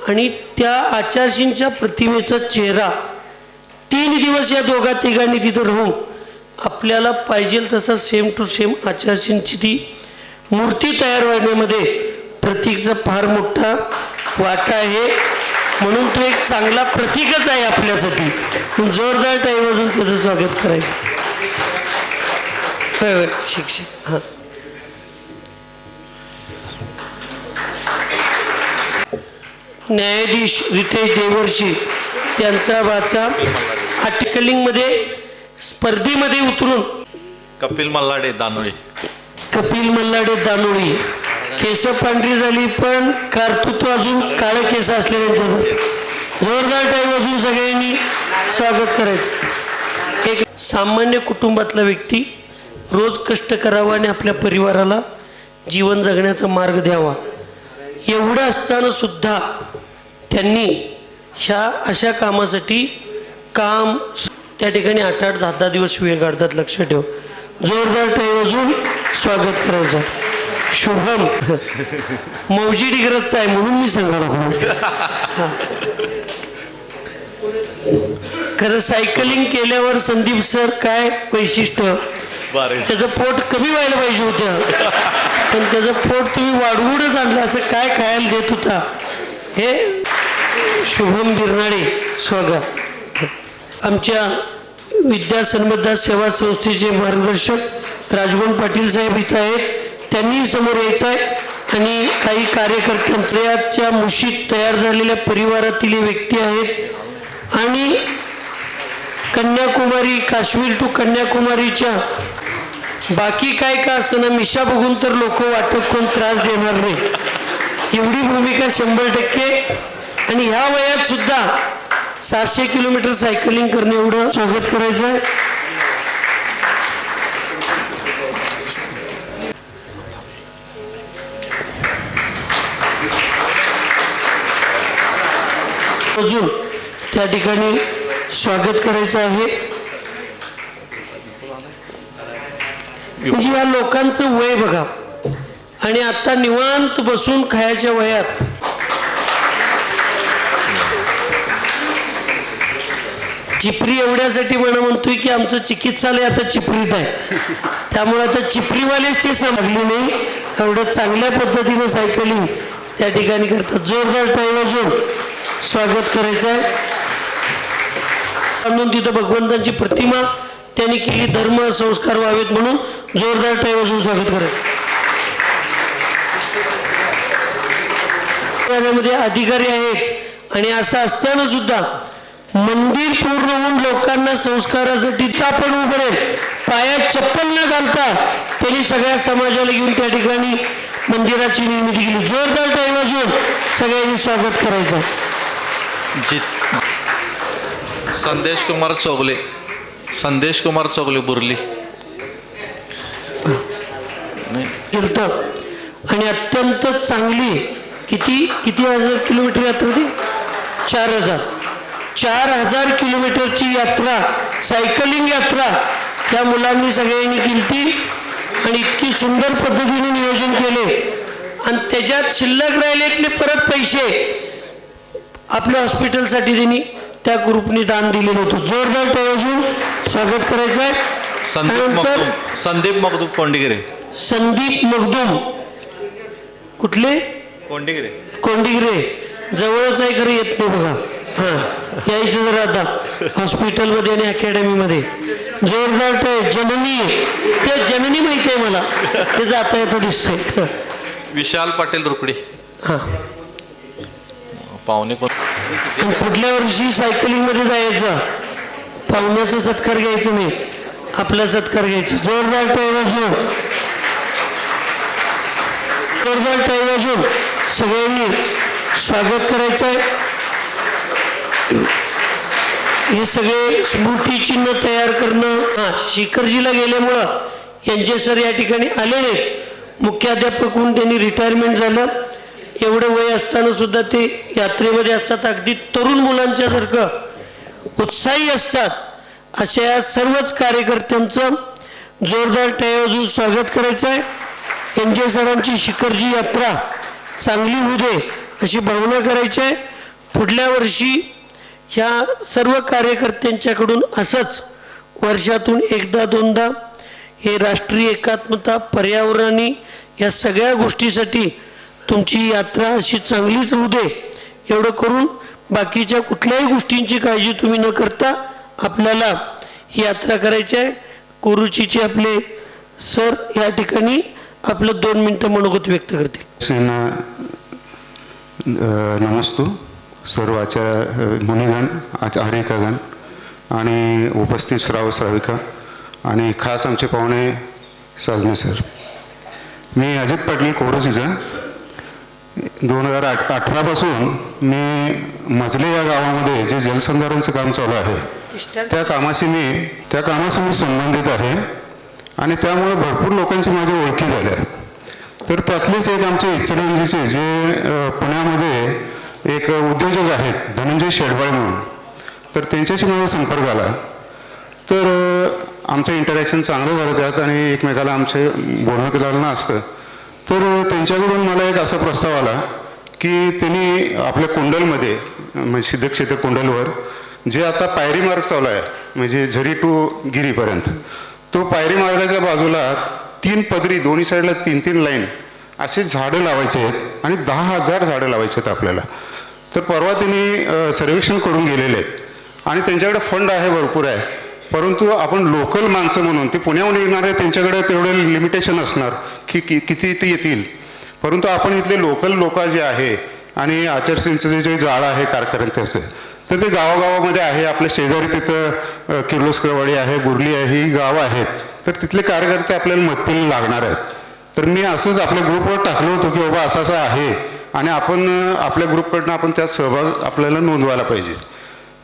[SPEAKER 1] आणि त्या आचार्यशींच्या प्रतिमेचा चेहरा 3 दिवस या दोघा तिघांनी तिथं राहून आपल्याला पाहिजे तसा सेम टू सेम आचार्यशींची ती मूर्ती तयार होण्यामध्ये प्रतीकचा फार मोठा वाटा आहे. म्हणून तो एक चांगला प्रतीकच आहे आपल्यासाठी. जोरदार टाळी वाजवून त्याचं स्वागत करायचं. होय शिक्षक. हां, न्यायाधीश रितेश देवर्षी त्यांचा वाचा आर्टिकलिंगमध्ये स्पर्धेमध्ये उतरून
[SPEAKER 4] कपिल मल्लाडे दानोळी,
[SPEAKER 1] कपिल मल्लाडे दानोळी. केस पांढरी झाली पण कर्तृत्व अजून काळे केस असलेल्यांच्या. जोरदार टाळी वाजवून सगळ्यांनी स्वागत करायचं. एक सामान्य कुटुंबातला व्यक्ती रोज कष्ट करावा आणि आपल्या परिवाराला जीवन जगण्याचा मार्ग द्यावा, एवढं असताना सुद्धा त्यांनी ह्या अशा कामासाठी काम त्या ठिकाणी 8-8, 10-10 दिवस वेळ काढतात. लक्ष ठेव. जोरदार टाळी वाजून स्वागत करायचं. शुभम मौजी डिग्रजचा आहे म्हणून मी सांगणार. खरं सायकलिंग केल्यावर संदीप सर काय वैशिष्ट्य, त्याचं पोट कमी व्हायला पाहिजे होतं, पण त्याचं पोट तुम्ही वाढवूनच आणलं. असं काय खायला देत होता. हे शुभम बिरनाळे स्वागत. आमच्या विद्या सन्मदा सेवा संस्थेचे मार्गदर्शक राजगुण पाटील साहेब इथं आहेत, त्यांनी समोर यायचं आहे. आणि काही कार्यकर्त्यांच्या मुशीत तयार झालेल्या परिवारातील व्यक्ती आहेत. आणि कन्याकुमारी, काश्मीर टू कन्याकुमारीच्या बाकी काय का असं ना, मिशा बघून तर लोक वाटत कोण त्रास देणार नाही, एवढी भूमिका 100%. आणि ह्या वयात सुद्धा 700 किलोमीटर सायकलिंग करणे एवढं स्वागत करायचं आहे. अजून त्या ठिकाणी स्वागत करायचं आहे. म्हणजे या लोकांचं वय बघा, आणि आता निवांत बसून खायच्या वयात चिपरी एवढ्यासाठी म्हणतोय की आमचं चिकित्सालय आता चिपरीत आहे, त्यामुळे आता चिपरीवालेच ते समजले नाही. एवढं चांगल्या पद्धतीनं सायकलिंग त्या ठिकाणी करतात. जोरदार टाळी वाजवून स्वागत करायचं आहे. म्हणून तिथं भगवंतांची प्रतिमा त्यांनी केली, धर्म संस्कार व्हावेत म्हणून जोरदार टाळी वाजवून स्वागत करायचं. मध्ये अधिकारी आहेत आणि असं असताना सुद्धा मंदिर पूर्ण होऊन लोकांना संस्कारासाठी आपण उभे पायात चप्पल न घालता त्यांनी सगळ्या समाजाला घेऊन त्या ठिकाणी मंदिराची निर्मिती केली. जोरदार टाळी वाजवून सगळ्यांनी स्वागत करायचं.
[SPEAKER 4] संदेश कुमार चौगले बुर्ली
[SPEAKER 1] गेलतं आणि अत्यंत चांगली किती हजार किलोमीटर यात्रा ती 4,000 किलोमीटरची यात्रा, सायकलिंग यात्रा त्या मुलांनी सगळ्यांनी केली आणि इतकी सुंदर पद्धतीने नियोजन केले. आणि त्याच्यात शिल्लक राहिलेतले परत पैसे आपल्या हॉस्पिटलसाठी त्यांनी त्या ग्रुपनी दान दिलेलं होतं. जोरदार टाळी वाजवून स्वागत करायचं आहे.
[SPEAKER 4] संदीप मगदूम
[SPEAKER 1] संदीप मगदूम कुठले कोंडिगिरे जवळच आहे, खरं येत नाही बघा. हां, यायचं जरा आता हॉस्पिटलमध्ये आणि अकॅडमीमध्ये. जोरदार टाळी. जननी माहिती आहे मला, ते जाता येतं दिसतंय.
[SPEAKER 4] विशाल पाटील रुकडी
[SPEAKER 1] हां,
[SPEAKER 4] पाहुणे
[SPEAKER 1] आणि पुढल्या वर्षी सायकलिंग मध्ये जायचं, पाहुण्याचा सत्कार घ्यायचं नाही, आपला सत्कार घ्यायचा. जोरदार टाळी वाजवून सगळ्यांनी स्वागत करायचं आहे. हे सगळे स्मृतिचिन्ह तयार करणं. शिखरजीला गेल्यामुळं यांचे सर या ठिकाणी आले नाहीत, मुख्याध्यापक म्हणून त्यांनी रिटायरमेंट झालं. एवढं वय असताना सुद्धा ते यात्रेमध्ये असतात, अगदी तरुण मुलांच्यासारखं उत्साही असतात. अशा या सर्वच कार्यकर्त्यांचं जोरदार टाळी वाजवून स्वागत करायचं आहे. यांचे सरांची शिखरजी यात्रा चांगली होऊ दे अशी भावना करायची आहे. पुढल्या वर्षी ह्या सर्व कार्यकर्त्यांच्याकडून असंच वर्षातून 1-2दा हे राष्ट्रीय एकात्मता, पर्यावरणाने या सगळ्या गोष्टीसाठी तुमची यात्रा अशी चांगलीच होऊ दे एवढं करून बाकीच्या कुठल्याही गोष्टींची काळजी तुम्ही न करता आपल्याला ही यात्रा करायची आहे. कोरुचीचे आपले सर या ठिकाणी आपलं 2 मिनिटं मनोगत व्यक्त करतील.
[SPEAKER 5] नमस्तू सर्व मुनिगण, आचार्यगण आणि उपस्थित श्राविका आणि खास आमचे पाहुणे साजने सर. मी अजित पाटील कोरोचीचा. 2018 पासून मी मजले या गावामध्ये जे जलसंधारणचं काम चालू आहे त्या कामाशी मी संबंधित आहे आणि त्यामुळे भरपूर लोकांची माझी ओळखी झाल्या. तर त्यातलेच एक आमचे इचलकरंजीचे जे पुण्यामध्ये एक उद्योजक आहेत धनंजय शेडबाळे म्हणून, तर त्यांच्याशी माझा संपर्क आला. तर आमचं इंटरॅक्शन चांगलं झालं त्यात आणि एकमेकाला आमचे बोलणं झालं असतं. तर त्यांच्याकडून मला एक असा प्रस्ताव आला की त्यांनी आपल्या कुंडलमध्ये म्हणजे सिद्धक्षेत्र कुंडलवर जे आता पायरी मार्ग चालू आहे म्हणजे झरी टू गिरीपर्यंत, तो पायरी मार्गाच्या बाजूला 3 पदरी दोन्ही साईडला 3-3 लाईन असे झाडं लावायचे आहेत आणि 10,000 झाडं लावायचे आहेत आपल्याला. तर परवा त्यांनी सर्वेक्षण करून गेलेले आहेत आणि त्यांच्याकडे फंड आहे, भरपूर आहे. परंतु आपण लोकल माणसं म्हणून ते पुण्याहून येणार आहे, त्यांच्याकडे तेवढे लिमिटेशन असणार की किती ते येतील. परंतु आपण इथले लोकल लोक जे आहे आणि आचारसंहितेचं जे जाळं आहे कारखान्याचं, तर ते गावागावामध्ये आहे. आपल्या शेजारी तिथं किर्लोस्करवाडी आहे, गुरली आहे, ही गावं आहेत. तर तिथले कार्यकर्ते आपल्याला मदतीला लागणार आहेत. तर मी असंच आपल्या ग्रुपवर टाकलं होतं की बाबा असं असं आहे आणि आपण आपल्या ग्रुपकडनं आपण त्यात सहभाग आपल्याला नोंदवायला पाहिजे.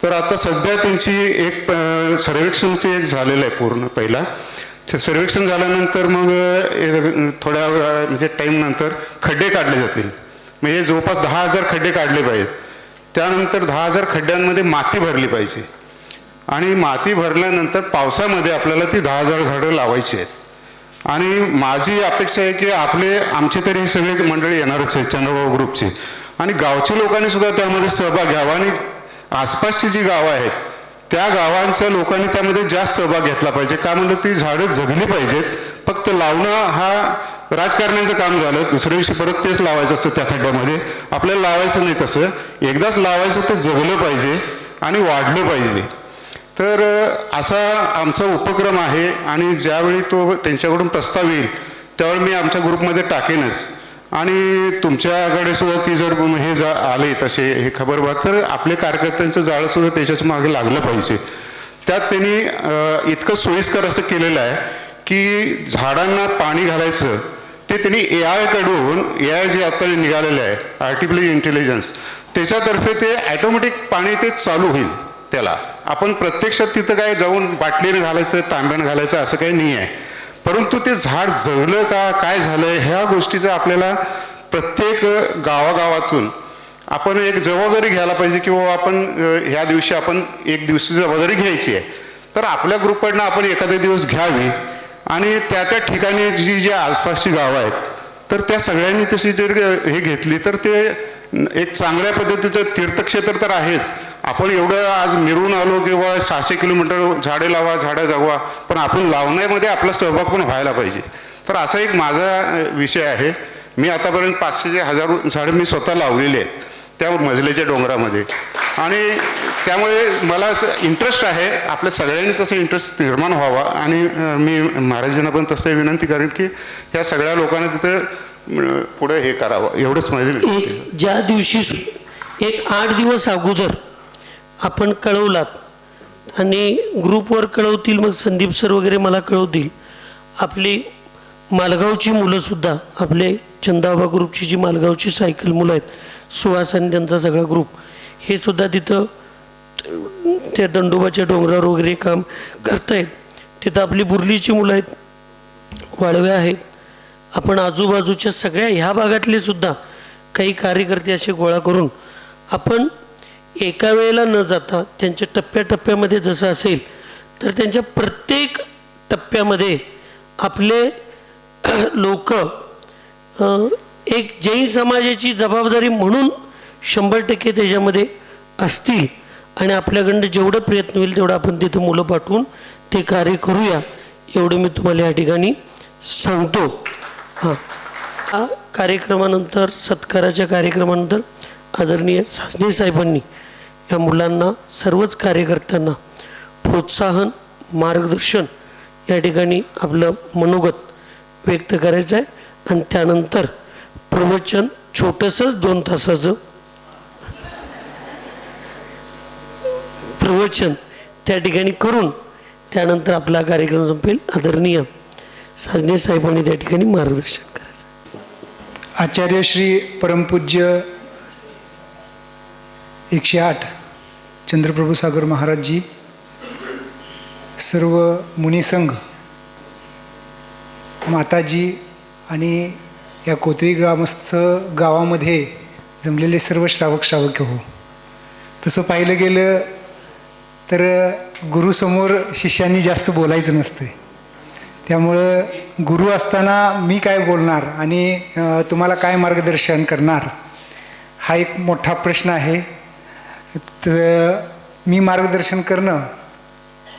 [SPEAKER 5] तर आता सध्या त्यांची एक सर्वेक्षणचे एक झालेलं आहे पूर्ण. पहिला सर्वेक्षण झाल्यानंतर मग थोड्या म्हणजे टाईमनंतर खड्डे काढले जातील. म्हणजे जवळपास 10,000 खड्डे काढले पाहिजेत. त्यानंतर 10,000 खड्ड्यांमध्ये माती भरली पाहिजे आणि माती भरल्यानंतर पावसामध्ये आपल्याला ती 10,000 झाडं लावायची आहेत. आणि माझी अपेक्षा आहे की आमचे तरी हे सगळे मंडळी येणारच आहेत चंद्रभाऊ ग्रुपचे आणि गावच्या लोकांनी सुद्धा त्यामध्ये सहभाग घ्यावा आणि आसपासची जी गावं आहेत त्या गावांच्या लोकांनी त्यामध्ये जास्त सहभाग घेतला पाहिजे. का म्हणलं ती झाडं जगली पाहिजेत. फक्त लावणं हा राजकारण्यांचं काम झालं, दुसऱ्या दिवशी परत तेच लावायचं असतं त्या खड्ड्यामध्ये. आपल्याला लावायचं नाही, तसं एकदाच लावायचं तर जगलं पाहिजे आणि वाढलं पाहिजे. तर असा आमचा उपक्रम आहे आणि ज्यावेळी तो त्यांच्याकडून प्रस्ताव येईल त्यावेळी मी आमच्या ग्रुपमध्ये टाकेनच. आणि तुमच्याकडे सुद्धा ती जर हे आले तसे हे खबरबात, तर आपल्या कार्यकर्त्यांचं जाळं सुद्धा त्याच्याच मागे लागलं पाहिजे. त्यात त्यांनी इतकं सोयीस्कर असं केलेलं आहे की झाडांना पाणी घालायचं ते त्यांनी AI जे आता निघालेलं आहे आर्टिफिशियल इंटेलिजन्स, त्याच्यातर्फे ते ॲटोमॅटिक पाणी ते चालू होईल. त्याला आपण प्रत्यक्षात तिथं काय जाऊन बाटलीने घालायचं तांब्यानं घालायचं असं काही नाही आहे. परंतु ते झाड जगलं का काय झालं ह्या गोष्टीचा आपल्याला प्रत्येक गावागावातून आपण एक जबाबदारी घ्यायला पाहिजे की बाबा आपण ह्या दिवशी आपण एक दिवशी जबाबदारी घ्यायची आहे. तर आपल्या ग्रुपकडनं आपण एखादा दिवस घ्यावी आणि त्या ठिकाणी जी आसपासची गावं आहेत तर त्या सगळ्यांनी तशी जर हे घेतली तर ते एक चांगल्या पद्धतीचं तीर्थक्षेत्र तर आहेच. आपण एवढं आज मिरून आलो किंवा 600 किलोमीटर झाडे लावा झाडं जगवा, पण आपण लावण्यामध्ये आपला सहभाग पण व्हायला पाहिजे. तर असा एक माझा विषय आहे. मी आतापर्यंत 500 ते 1000 झाडं मी स्वतः लावलेली आहेत त्या मजलेच्या डोंगरामध्ये आणि त्यामुळे मला असं इंटरेस्ट आहे. आपल्या सगळ्यांनी तसं इंटरेस्ट निर्माण व्हावा आणि मी महाराजांना पण तसं विनंती करेन की ह्या सगळ्या लोकांना तिथं पुढे हे करावं. एवढंच माझे.
[SPEAKER 1] ज्या दिवशी एक 8 दिवस अगोदर आपण कळवलात आणि ग्रुपवर कळवतील, मग संदीप सर वगैरे मला कळवतील. आपली मालगावची मुलंसुद्धा आपले चंदाबा ग्रुपची जी मालगावची सायकल मुलं आहेत सुहास आणि त्यांचा सगळा ग्रुप हे सुद्धा तिथं त्या दंडोबाच्या डोंगरावर वगैरे काम करतायत. तिथं आपली बुर्लीची मुलं आहेत, वाळवे आहेत. आपण आजूबाजूच्या सगळ्या ह्या भागातले सुद्धा काही कार्यकर्ते असे गोळा करून आपण एका वेळेला न जाता त्यांच्या टप्प्याटप्प्यामध्ये जसं असेल तर त्यांच्या प्रत्येक टप्प्यामध्ये आपले लोक एक जैन समाजाची जबाबदारी म्हणून 100% त्याच्यामध्ये असतील आणि आपल्याकडनं जेवढं प्रयत्न होईल तेवढं आपण तिथे मुलं पाठवून ते कार्य करूया एवढं मी तुम्हाला या ठिकाणी सांगतो. हा कार्यक्रमानंतर सत्काराच्या कार्यक्रमानंतर आदरणीय सासणे साहेबांनी या मुलांना सर्वच कार्यकर्त्यांना प्रोत्साहन मार्गदर्शन या ठिकाणी आपलं मनोगत व्यक्त करायचं आहे आणि त्यानंतर प्रवचन छोटंसंच 2 तासाचं प्रवचन त्या ठिकाणी करून त्यानंतर आपला कार्यक्रम संपेल. आदरणीय साजने साहेबांनी त्या ठिकाणी मार्गदर्शन करायचं.
[SPEAKER 6] आचार्य श्री परमपूज्य 108 चंद्रप्रभू सागर महाराजजी सर्व मुनिसंघ, माताजी आणि या कोथळी ग्रामस्थ गावामध्ये जमलेले सर्व श्रावक हो. तसं पाहिलं गेलं तर गुरुसमोर शिष्यांनी जास्त बोलायचं नसतं. त्यामुळं गुरु असताना मी काय बोलणार आणि तुम्हाला काय मार्गदर्शन करणार हा एक मोठा प्रश्न आहे. तर मी मार्गदर्शन करणं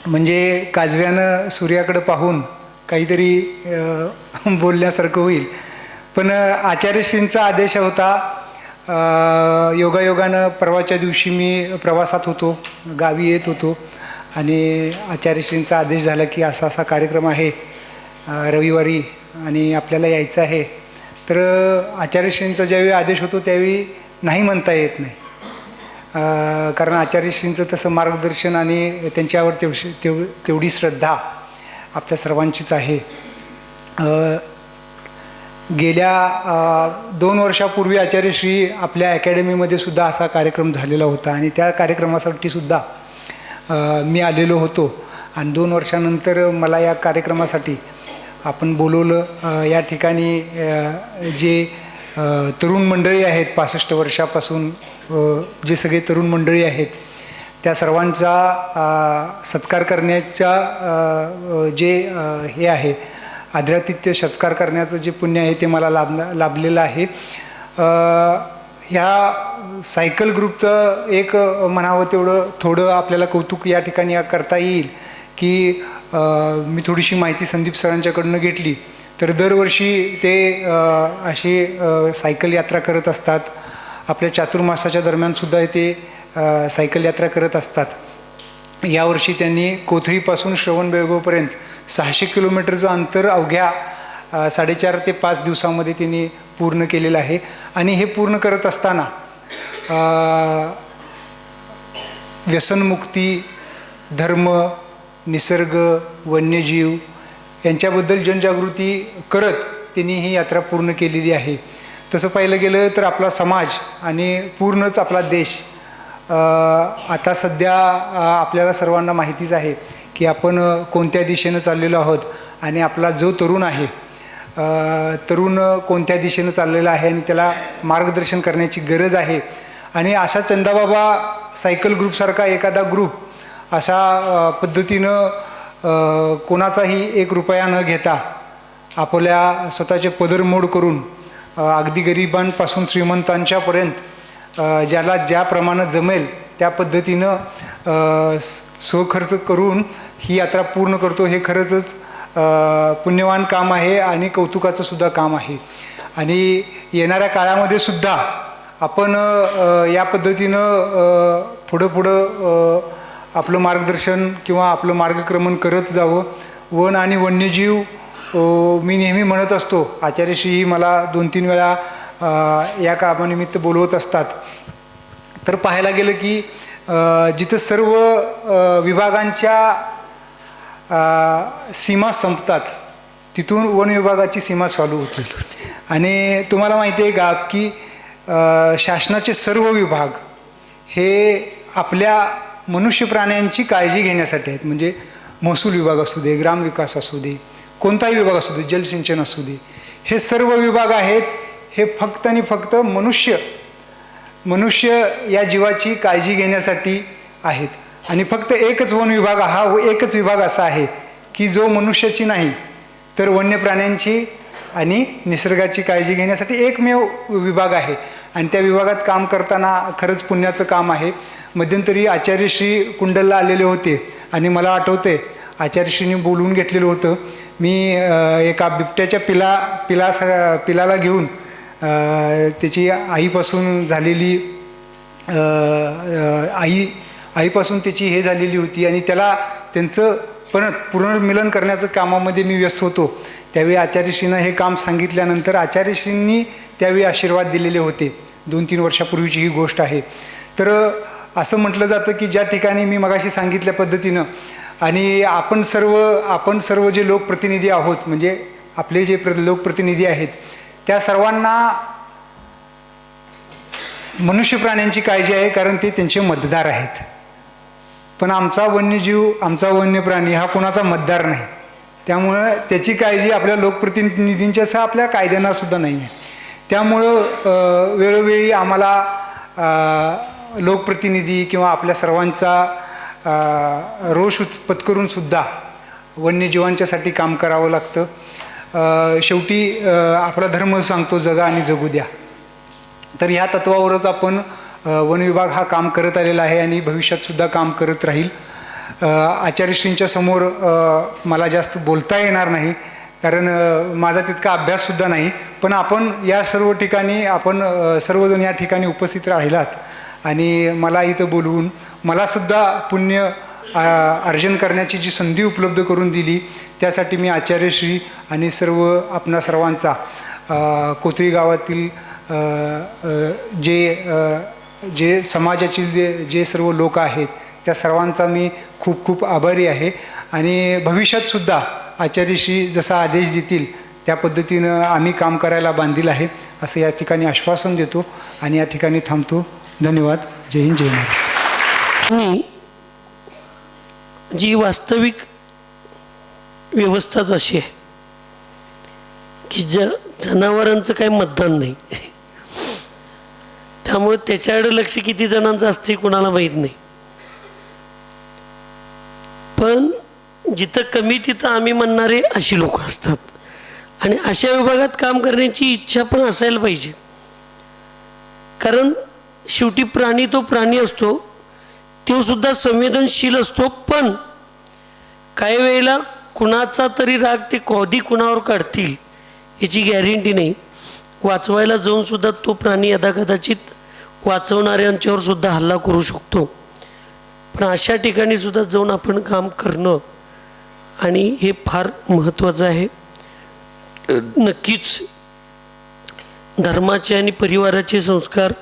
[SPEAKER 6] म्हणजे काजव्यानं सूर्याकडं पाहून काहीतरी बोलण्यासारखं होईल. पण आचार्यश्रींचा आदेश होता. योगायोगानं परवाच्या दिवशी मी प्रवासात होतो, गावी येत होतो आणि आचार्यश्रींचा आदेश झाला की असा असा कार्यक्रम आहे रविवारी आणि आपल्याला यायचं आहे. तर आचार्यश्रींचा ज्यावेळी आदेश होतो त्यावेळी नाही म्हणता येत नाही, कारण आचार्यश्रींचं तसं मार्गदर्शन आणि त्यांच्यावर तेवढी श्रद्धा आपल्या सर्वांचीच आहे. गेल्या 2 वर्षापूर्वी आचार्यश्री आपल्या अकॅडमीमध्ये सुद्धा असा कार्यक्रम झालेला होता आणि त्या कार्यक्रमासाठी सुद्धा मी आलेलो होतो. आणि 2 वर्षानंतर मला या कार्यक्रमासाठी आपण बोलवलं. या ठिकाणी जे तरुण मंडळी आहेत 65 वर्षापासून जे सगळे तरुण मंडळी आहेत त्या सर्वांचा सत्कार करण्याचा जे हे आहे आदरातिथ्य सत्कार करण्याचं जे पुण्य आहे ते मला लाभलेलं आहे. ह्या सायकल ग्रुपचं एक म्हणावं तेवढं थोडं आपल्याला कौतुक या ठिकाणी करता येईल की मी थोडीशी माहिती संदीप सरांच्याकडून घेतली तर दरवर्षी ते अशी सायकल यात्रा करत असतात. आपल्या चातुर्मासाच्या दरम्यानसुद्धा ते सायकल यात्रा करत असतात. यावर्षी त्यांनी कोथळीपासून श्रवणबेळगोवपर्यंत 600 किलोमीटरचं अंतर अवघ्या 4.5 ते 5 दिवसामध्ये त्यांनी पूर्ण केलेलं आहे. आणि हे पूर्ण करत असताना व्यसनमुक्ती, धर्म, निसर्ग, वन्यजीव यांच्याबद्दल जनजागृती करत त्यांनी ही यात्रा पूर्ण केलेली आहे. तसं पाहिलं गेलं तर आपला समाज आणि पूर्णच आपला देश आता सध्या आपल्याला सर्वांना माहितीच आहे की आपण कोणत्या दिशेनं चाललेलो आहोत आणि आपला जो तरुण आहे तरुण कोणत्या दिशेनं चाललेला आहे आणि त्याला मार्गदर्शन करण्याची गरज आहे. आणि अशा चंदाबाबा सायकल ग्रुपसारखा एखादा ग्रुप अशा पद्धतीनं कोणाचाही 1 रुपया न घेता आपल्या स्वतःचे पदरमोड करून अगदी गरिबांपासून श्रीमंतांच्यापर्यंत ज्याला ज्याप्रमाणे जमेल त्या पद्धतीनं स्वखर्च करून ही यात्रा पूर्ण करतो. हे खरंच पुण्यवान काम आहे आणि कौतुकाचं सुद्धा काम आहे. आणि येणाऱ्या काळामध्ये सुद्धा आपण या पद्धतीनं पुढं आपलं मार्गदर्शन किंवा आपलं मार्गक्रमण करत जावं. वन आणि वन्यजीव मी नेहमी म्हणत असतो, आचार्यश्रीही मला 2-3 वेळा या कामानिमित्त बोलवत असतात. तर पाहायला गेलं की जिथं सर्व विभागांच्या सीमा संपतात तिथून वन विभागाची सीमा चालू होते. आणि तुम्हाला माहिती आहे का की शासनाचे सर्व विभाग हे आपल्या मनुष्य प्राण्यांची काळजी घेण्यासाठी आहेत. म्हणजे महसूल विभाग असू दे, ग्रामविकास असू दे, कोणताही विभाग असू दे, जलसिंचन असू दे, हे सर्व विभाग आहेत हे फक्त आणि फक्त मनुष्य या जीवाची काळजी घेण्यासाठी आहेत. आणि फक्त एकच वन विभाग हा एकच विभाग असा आहे की जो मनुष्याची नाही तर वन्य प्राण्यांची आणि निसर्गाची काळजी घेण्यासाठी एकमेव विभाग आहे. आणि त्या विभागात काम करताना खरंच पुण्याचं काम आहे. मध्यंतरी आचार्यश्री कुंडलला आलेले होते आणि मला आठवते आचार्यश्रींनी बोलवून घेतलेलं होतं. मी एका बिबट्याच्या पिलाला घेऊन त्याची आईपासून झालेली आईपासून त्याची हे झालेली होती आणि त्यांचं पुनर्मिलन करण्याचं कामामध्ये मी व्यस्त होतो. त्यावेळी आचार्यश्रींना हे काम सांगितल्यानंतर आचार्यश्रींनी त्यावेळी आशीर्वाद दिलेले होते. 2-3 वर्षापूर्वीची ही गोष्ट आहे. तर असं म्हटलं जातं की ज्या ठिकाणी मी मगाशी सांगितल्या पद्धतीनं आणि आपण सर्व जे लोकप्रतिनिधी आहोत म्हणजे आपले जे लोकप्रतिनिधी आहेत त्या सर्वांना मनुष्य प्राण्यांची काळजी आहे, कारण ते त्यांचे मतदार आहेत. पण आमचा वन्यजीव, आमचा वन्य प्राणी हा कोणाचा मतदार नाही. त्यामुळं त्याची काळजी आपल्या लोकप्रतिनिधींच्यासह आपल्या कायद्यांनासुद्धा नाही आहे. त्यामुळं वेळोवेळी आम्हाला लोकप्रतिनिधी किंवा आपल्या सर्वांचा रोष पत्करूनसुद्धा वन्यजीवांच्यासाठी काम करावं लागतं. शेवटी आपला धर्म सांगतो जगा आणि जगू द्या. तर ह्या तत्वावरच आपण वनविभाग हा काम करत आलेला आहे आणि भविष्यातसुद्धा काम करत राहील. आचार्यश्रींच्या समोर मला जास्त बोलता येणार नाही, कारण माझा तितका अभ्याससुद्धा नाही. पण आपण या सर्व ठिकाणी आपण सर्वजण या ठिकाणी उपस्थित राहिलात आणि मला इथं बोलवून मलासुद्धा पुण्य अर्जन करण्याची जी संधी उपलब्ध करून दिली, त्यासाठी मी आचार्यश्री आणि सर्व आपणा सर्वांचा कोथळी गावातील जे समाजातील जे सर्व लोक आहेत त्या सर्वांचा मी खूप खूप आभारी आहे. आणि भविष्यातसुद्धा आचार्यश्री जसा आदेश देतील त्या पद्धतीनं आम्ही काम करायला बांधील आहे असं या ठिकाणी आश्वासन देतो आणि या ठिकाणी थांबतो. धन्यवाद. जय हिंद, जय महाराष्ट्र.
[SPEAKER 1] आणि जी वास्तविक व्यवस्थाच अशी आहे की जनावरांचं काही मतदान नाही, त्यामुळे त्याच्याकडे लक्ष किती जणांचं असते कोणाला माहीत नाही. पण जिथं कमी तिथं आम्ही म्हणणारे अशी लोक असतात आणि अशा विभागात काम करण्याची इच्छा पण असायला पाहिजे. कारण शेवटी प्राणी तो प्राणी असतो, तो सुद्धा संवेदनशील असतो. पण काही वेळेला कुणाचा तरी राग ते कधी कुणावर काढतील याची गॅरंटी नाही. वाचवायला जाऊन सुद्धा तो प्राणी यदाकदाचित वाचवणाऱ्यांच्यावर सुद्धा हल्ला करू शकतो. पण अशा ठिकाणी सुद्धा जाऊन आपण काम करणं आणि हे फार महत्त्वाचं आहे. नक्कीच धर्माचे आणि परिवाराचे संस्कार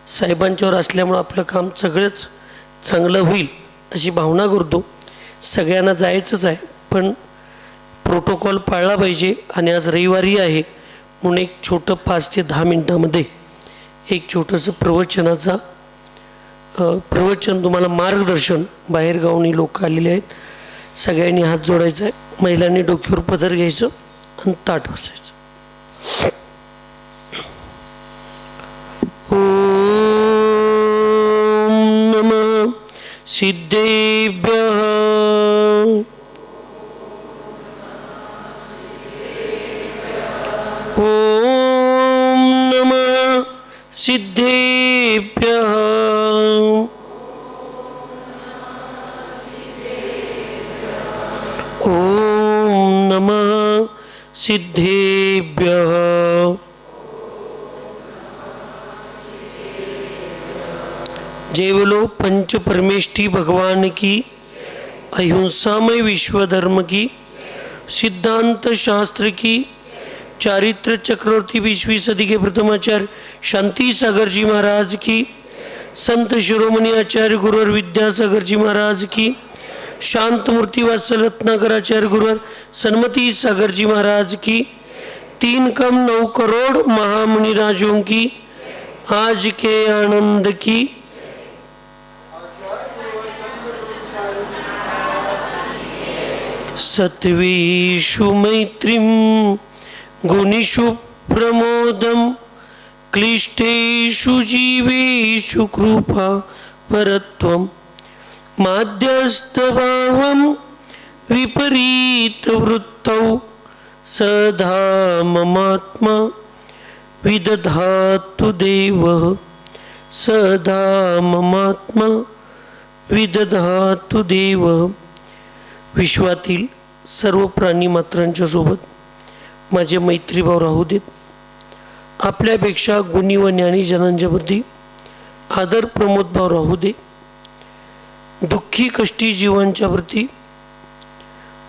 [SPEAKER 1] साहेबांच्यावर असल्यामुळं आपलं काम सगळंच चांगलं होईल अशी भावना करतो. सगळ्यांना जायचंच आहे, पण प्रोटोकॉल पाळला पाहिजे. आणि आज रविवारी आहे म्हणून एक छोटं 5 ते 10 मिनटामध्ये एक छोटंसं प्रवचन तुम्हाला मार्गदर्शन, बाहेरगावनी लोक आलेले आहेत, सगळ्यांनी हात जोडायचा आहे, महिलांनी डोक्यावर पदर घ्यायचं आणि ताट बसायचं. ओम नमः सिद्धेभ्यः ओम नमः सिद्धेभ्यः ओम नमः सिद्धेभ्यः. जय बोलो पंच परमेष्ठी भगवान की, अहिंसामय विश्व धर्म की, सिद्धांत शास्त्र की, चारित्र चक्रवर्ती 20वीं सदी के प्रथमाचार्य शांति सागर जी महाराज की, संत शिरोमणि आचार्य गुरुवर विद्यासागर जी महाराज की, शांत मूर्ति वात्सल रत्नाकर आचार्य गुरुवर सन्मति सागर जी महाराज की, 3 कम 9 करोड़ महामुनि राजों की आज के आनंद की. सत्वेषु मैत्रीं गुणेषु प्रमोदं क्लिष्टेषु जीवेषु कृपा परत्वं माध्यस्थभावं विपरीतवृत्तौ सदा ममात्मा विदधातु देवः सदा ममात्मा विदधातु देवः. विश्वातील सर्व प्राणी मात्रांच्या सोबत माझे मैत्रीभाव राहू देत. आपल्यापेक्षा गुणी व ज्ञानी जनांच्या प्रती आदर प्रमोदभाव राहू दे. दुःखी कष्टी जीवांच्या प्रती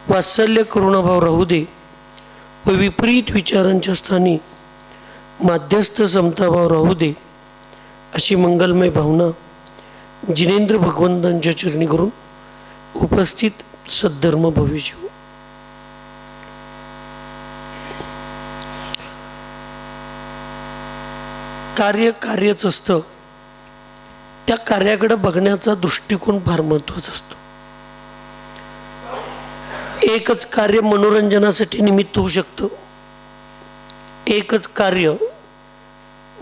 [SPEAKER 1] वात्सल्य करुणाभाव राहू दे व विपरीत विचारांच्या स्थानी माध्यस्थ समताभाव राहू दे. अशी मंगलमय भावना जिनेंद्र भगवंतांच्या चरणी करून उपस्थित सद्धर्म भविष्य. कार्य कार्यच असतं, त्या कार्याकडे बघण्याचा दृष्टिकोन फार महत्त्वाचा असतो. एकच कार्य मनोरंजनासाठी निमित्त होऊ शकतं, एकच कार्य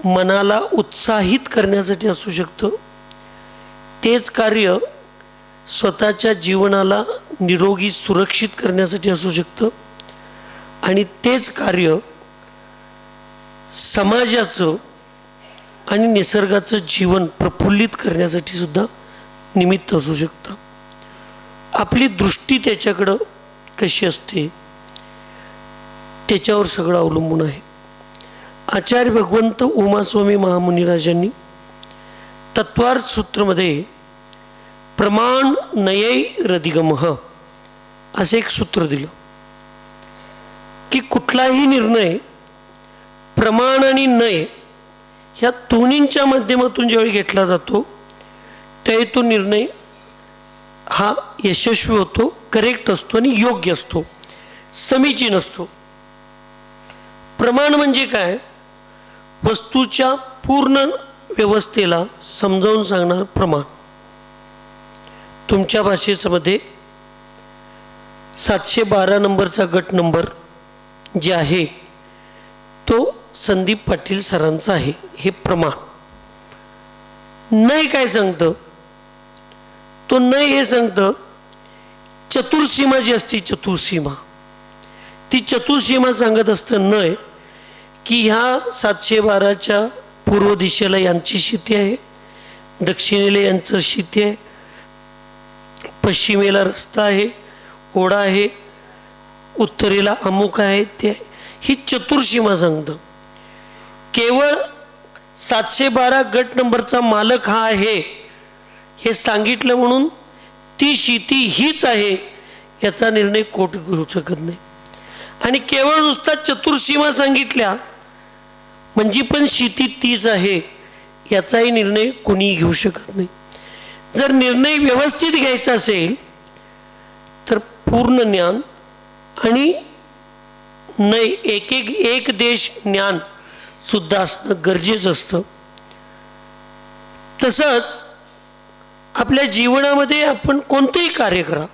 [SPEAKER 1] मनाला उत्साहित करण्यासाठी असू शकतं, तेच कार्य स्वतःच्या जीवनाला निरोगी सुरक्षित करण्यासाठी असू शकतं, आणि तेच कार्य समाजाचं आणि निसर्गाचं जीवन प्रफुल्लित करण्यासाठी सुद्धा निमित्त असू शकतं. आपली दृष्टी त्याच्याकडं कशी असते त्याच्यावर सगळं अवलंबून आहे. आचार्य भगवंत उमास्वामी महामुनिराजांनी तत्वार्थ सूत्रमध्ये प्रमाण नयै रदिगमः असे एक सूत्र दिलं की कुठलाही निर्णय प्रमाण आणि नय ह्या दोन्हींच्या माध्यमातून ज्यावेळी घेतला जातो त्यावेळी तो निर्णय हा यशस्वी होतो, करेक्ट असतो आणि योग्य असतो, समीचीन असतो. प्रमाण म्हणजे काय? वस्तूच्या पूर्ण व्यवस्थेला समजावून सांगणार प्रमाण. तुमच्या भाषेमध्ये 712 नंबरचा गट नंबर जे आहे तो संदीप पाटील सरांचा आहे, हे प्रमाण. नय काय सांगतं? तो नय हे सांगतं चतुर्सीमा जी असती, चतुर्सीमा, ती चतुर्सीमा सांगत असतं नय की ह्या 712च्या पूर्व दिशेला यांची शेती आहे, दक्षिणेला यांचं शेती आहे, पश्चिमेला रस्ता आहे, ओढा आहे, उत्तरेला अमुक आहे ते आहे. ही चतुर्सीमा सांगतं. केवळ 712 गट नंबरचा मालक हा आहे हे सांगितलं म्हणून ती शेती हीच आहे याचा निर्णय कोर्ट घेऊ शकत नाही. आणि केवळ नुसता चतुर्सीमा सांगितल्या म्हणजे पण शेती तीच आहे याचाही निर्णय कोणीही घेऊ शकत नाही. जर निर्णय व्यवस्थित घ्यायचा असेल तर पूर्ण ज्ञान आणि नाही एक देश ज्ञान सुद्धा असणं गरजेचं असतं. तसंच आपल्या जीवनामध्ये आपण कोणतेही कार्य करा,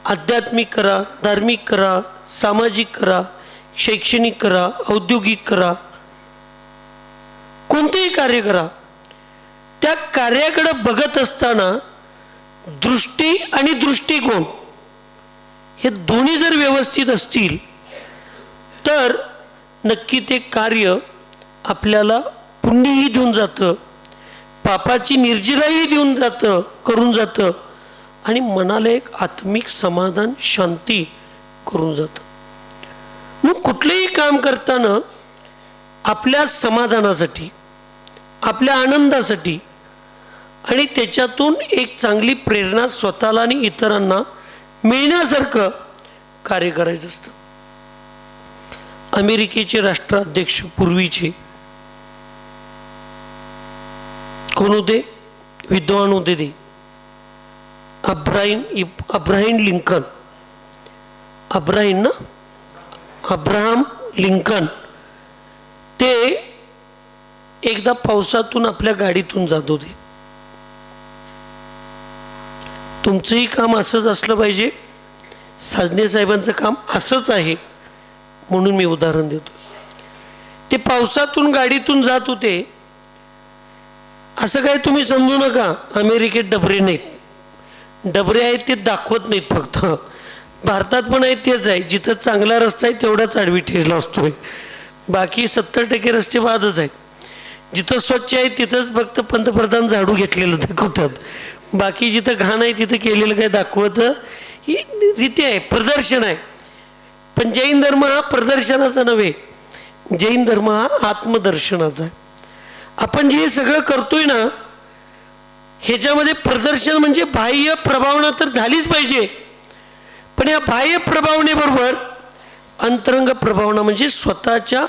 [SPEAKER 1] आध्यात्मिक करा, धार्मिक करा, सामाजिक करा, शैक्षणिक करा, औद्योगिक करा, कोणतेही कार्य करा, त्या कार्याकडे बघत असताना दृष्टी आणि दृष्टिकोन हे दोन्ही जर व्यवस्थित असतील तर नक्की ते कार्य आपल्याला पुण्यही देऊन जातं, पापाची निर्जिराही देऊन जातं, करून जातं, आणि मनाला एक आत्मिक समाधान, शांती करून जातं. मग कुठलंही काम करताना आपल्या समाधानासाठी, आपल्या आनंदासाठी आणि त्याच्यातून एक चांगली प्रेरणा स्वतःला आणि इतरांना मिळण्यासारखं कार्य करायचं असतं. अमेरिकेचे राष्ट्राध्यक्ष पूर्वीचे कोण होते? विद्वान होते ते अब्राहम लिंकन. Abraham Lincoln. ते एकदा पावसातून आपल्या गाडीतून जात होते. तुमचंही काम असंच असलं पाहिजे, साजने साहेबांचं काम असंच आहे म्हणून मी उदाहरण देतो. ते पावसातून गाडीतून जात होते. असं काय तुम्ही समजू नका अमेरिकेत डबरे नाहीत. डबरे आहेत ते दाखवत नाहीत, फक्त भारतात पण आहे तेच आहे. जिथं चांगला रस्ता आहे तेवढाच आडवी ठेचला असतोय, बाकी 70% रस्ते बादच आहेत. जिथं स्वच्छ आहे तिथंच फक्त पंतप्रधान झाडू घेतलेलं दाखवतात, बाकी जिथं घाण आहे तिथं केलेलं काय दाखवत. ही रीती आहे, प्रदर्शन आहे. पण जैन धर्म हा प्रदर्शनाचा नव्हे, जैन धर्म हा आत्मदर्शनाचा आहे. आपण जे सगळं करतोय ना ह्याच्यामध्ये प्रदर्शन म्हणजे बाह्य प्रभावना तर झालीच पाहिजे, पण या बाह्य प्रभावनेबरोबर अंतरंग प्रभावना म्हणजे स्वतःच्या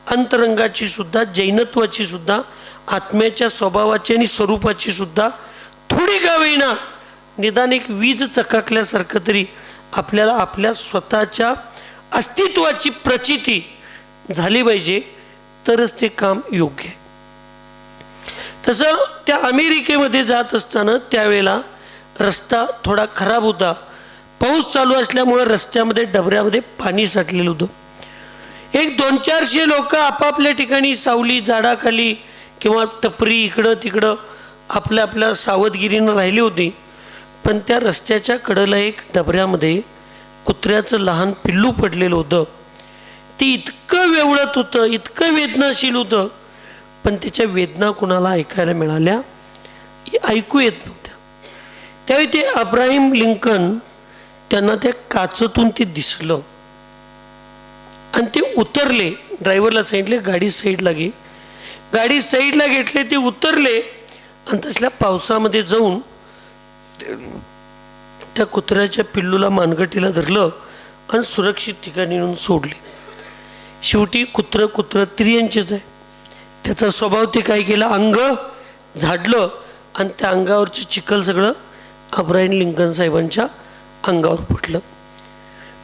[SPEAKER 1] अंतरंगाची सुद्धा, जैनत्वाची सुद्धा, आत्म्याच्या स्वभावाची आणि स्वरूपाची सुद्धा थोडी का होईना निदान एक वीज चकाकल्यासारखं तरी आपल्याला आपल्या स्वतःच्या अस्तित्वाची प्रचिती झाली पाहिजे, तरच ते काम योग्य आहे. तसं त्या अमेरिकेमध्ये जात असताना त्यावेळेला रस्ता थोडा खराब होता, पाऊस चालू असल्यामुळं रस्त्यामध्ये डबऱ्यामध्ये पाणी साठलेलं होतं. एक 200-400 लोक आपापल्या ठिकाणी सावली झाडाखाली किंवा टपरी इकडं तिकडं आपल्या सावधगिरीनं राहिली होती. पण त्या रस्त्याच्या कडेला एक डबऱ्यामध्ये कुत्र्याचं लहान पिल्लू पडलेलं होतं. ते इतकं वेवळत होतं, इतकं वेदनाशील होतं, पण त्याच्या वेदना कुणाला ऐकायला मिळाल्या ऐकू येत नव्हत्या. त्यावेळी ते अब्राहिम लिंकन त्यांना त्या काचेतून ते दिसलं आणि ते उतरले. ड्रायव्हरला सांगितले गाडी साईडला घे. गाडी साईडला घेतले, ते उतरले आणि तसल्या पावसामध्ये जाऊन त्या कुत्र्याच्या पिल्लूला मानगटीला धरलं आणि सुरक्षित ठिकाणी नेऊन सोडले. शेवटी कुत्रं त्रियांचेच आहे. त्याचा स्वभाव ते काय केलं, अंग झाडलं आणि त्या अंगावरचं चिखल सगळं अब्राहिम लिंकन साहेबांच्या अंगावर पडलं.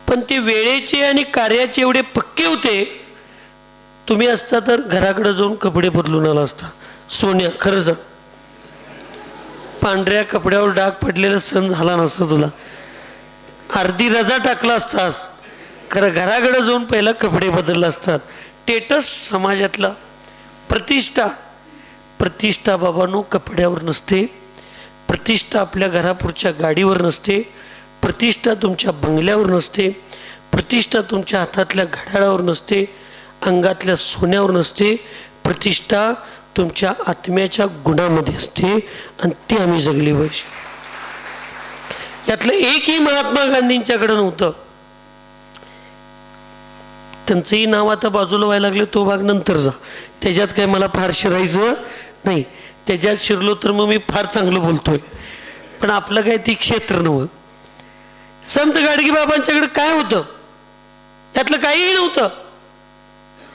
[SPEAKER 1] पण ते वेळेचे आणि कार्याचे एवढे पक्के होते. तुम्ही असता तर घराकडे जाऊन कपडे बदलून आला असता. सोन्या खरं सांग, पांढऱ्या कपड्यावर डाग पडलेला सण झाला नसता तुला. अर्धी रजा टाकला असतास. खरं घराकडे जाऊन पहिला कपडे बदलला असतात. स्टेटस समाजातला, प्रतिष्ठा बाबांनो कपड्यावर नसते. प्रतिष्ठा आपल्या घरापुढच्या गाडीवर नसते. प्रतिष्ठा तुमच्या बंगल्यावर नसते. प्रतिष्ठा तुमच्या हातातल्या घड्याळावर नसते, अंगातल्या सोन्यावर नसते. प्रतिष्ठा तुमच्या आत्म्याच्या गुणामध्ये असते आणि ती आम्ही जगली पाहिजे. यातलं एकही महात्मा गांधींच्याकडे नव्हतं. त्यांचंही नाव आता बाजूला व्हायला लागले, तो भाग नंतर जा. त्याच्यात काय मला फार शिरायचं नाही. त्याच्यात शिरलो तर मग मी फार चांगलं बोलतोय, पण आपलं काय ती क्षेत्र नव्हतं. संत गाडगे बाबांच्याकडे काय होतं, यातलं काहीही नव्हतं.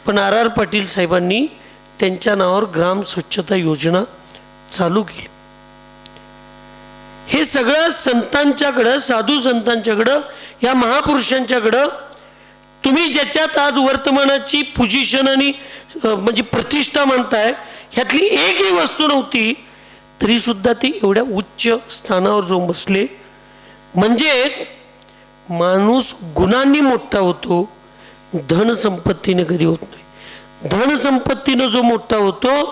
[SPEAKER 1] पण R.R. पाटील साहेबांनी त्यांच्या नावावर ग्राम स्वच्छता योजना चालू केली. हे सगळं संतांच्याकडं, साधू संतांच्याकडं, या महापुरुषांच्याकडं तुम्ही ज्याच्यात आज वर्तमानाची पोझिशन आणि म्हणजे प्रतिष्ठा मानताय, ह्यातली एकही वस्तू नव्हती, तरी सुद्धा ते एवढ्या उच्च स्थानावर जाऊन बसले. म्हणजेच माणूस गुणांनी मोठा होतो, धनसंपत्तीने कधी होत नाही. धनसंपत्तीनं जो मोठा होतो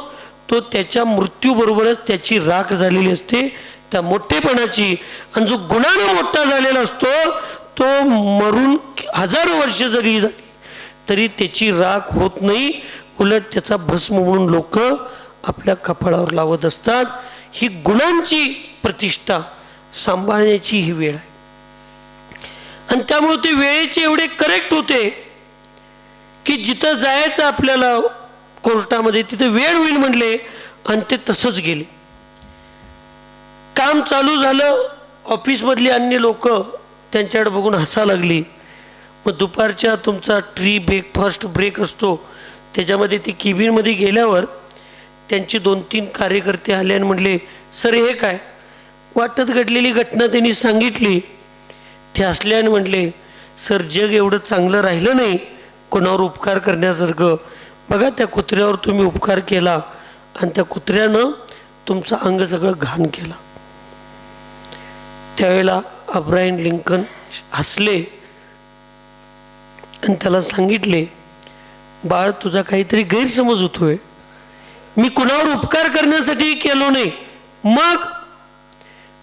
[SPEAKER 1] तो त्याच्या मृत्यूबरोबरच त्याची राख झालेली असते त्या मोठेपणाची. आणि जो गुणानं मोठा झालेला असतो तो मरून 1000 वर्ष जरी झाली तरी त्याची राख होत नाही, उलट त्याचा भस्म म्हणून लोक आपल्या कपाळावर लावत असतात. ही गुणांची प्रतिष्ठा सांभाळण्याची ही वेळ आहे. आणि त्यामुळे ते वेळेचे एवढे करेक्ट होते की जिथं जायचं आपल्याला कोर्टामध्ये तिथं वेळ होईल म्हणले आणि ते तसंच गेले. काम चालू झालं, ऑफिसमधली अन्य लोक त्यांच्याकडे बघून हसा लागली. मग दुपारच्या तुमचा ब्रेकफास्ट ब्रेक असतो, त्याच्यामध्ये ते केबिनमध्ये गेल्यावर त्यांचे 2-3 कार्यकर्ते आले आणि म्हणले, सर हे काय? वाटत घडलेली घटना त्यांनी सांगितली. ते हसल्याने म्हणले, सर जग एवढं चांगलं राहिलं नाही कोणावर उपकार करण्यासारखं. बघा त्या कुत्र्यावर तुम्ही उपकार केला आणि त्या कुत्र्यानं तुमचं अंग सगळं घाण केलं. त्यावेळेला अब्राहिम लिंकन हसले आणि त्याला सांगितले, बाळ तुझा काहीतरी गैरसमज होतोय. मी कुणावर उपकार करण्यासाठी केलो नाही. मग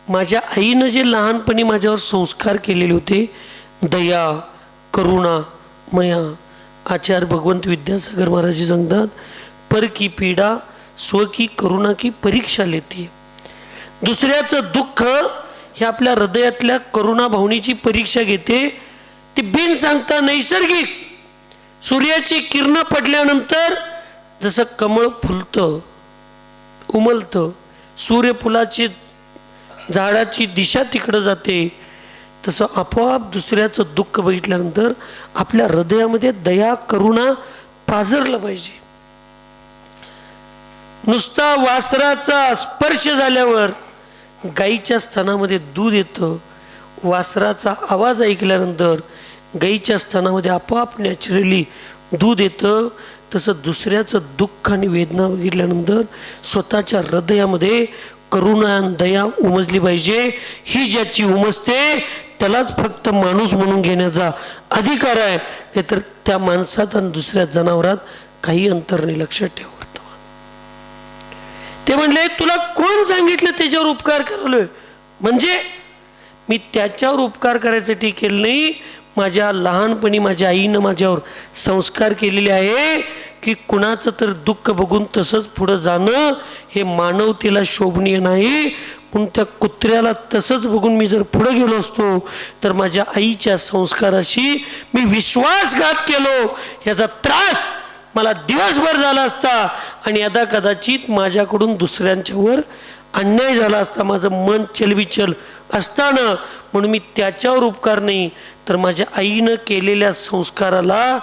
[SPEAKER 1] माझ्या आईनं जे लहानपणी माझ्यावर संस्कार केलेले होते, दया, करुणा, मया. आचार्य भगवंत विद्यासागर महाराज सांगतात, पर की पीडा स्व की करुणा की परीक्षा लेती. दुसऱ्याचं दुःख हे आपल्या हृदयातल्या करुणा भावनेची परीक्षा घेते. ती बिन सांगता नैसर्गिक सूर्याची किरण पडल्यानंतर जसं कमळ फुलतं, उमलतं, सूर्यफुलाची झाडाची दिशा तिकडं जाते, तसं आपोआप दुसऱ्याचं दुःख बघितल्यानंतर आपल्या हृदयामध्ये दया, करुणा पाझरलं पाहिजे. नुसता वासराचा स्पर्श झाल्यावर गाईच्या स्तनामध्ये दूध येतं. वासराचा आवाज ऐकल्यानंतर गाईच्या स्तनामध्ये आपोआप नॅचरली दूध येतं. तसं दुसऱ्याचं दुःख आणि वेदना बघितल्यानंतर स्वतःच्या हृदयामध्ये करुणा आणि दया उमजली पाहिजे. ही ज्याची उमजते त्यालाच फक्त माणूस म्हणून घेण्याचा अधिकार आहे, नाहीतर त्या माणसात आणि दुसऱ्या जनावरात काही अंतर नाही. लक्षात ठेव. ते म्हणले तुला कोण सांगितलं त्याच्यावर उपकार करालोय? म्हणजे मी त्याच्यावर उपकार करायसाठी केलं नाही, माझ्या लहानपणी माझ्या आईनं माझ्यावर संस्कार केलेले आहे की कुणाचं तर दुःख बघून तसंच पुढं जाणं हे मानवतेला शोभनीय नाही. म्हणून त्या कुत्र्याला तसंच बघून मी जर पुढं गेलो असतो तर माझ्या आईच्या संस्काराशी मी विश्वासघात केलो याचा त्रास मला दिवसभर झाला असता आणि यदा कदाचित माझ्याकडून दुसऱ्यांच्यावर अन्याय झाला असता, माझं मन चलबिचल असताना. म्हणून मी त्याच्यावर उपकार नाही तर माझ्या आईनं केलेल्या संस्काराला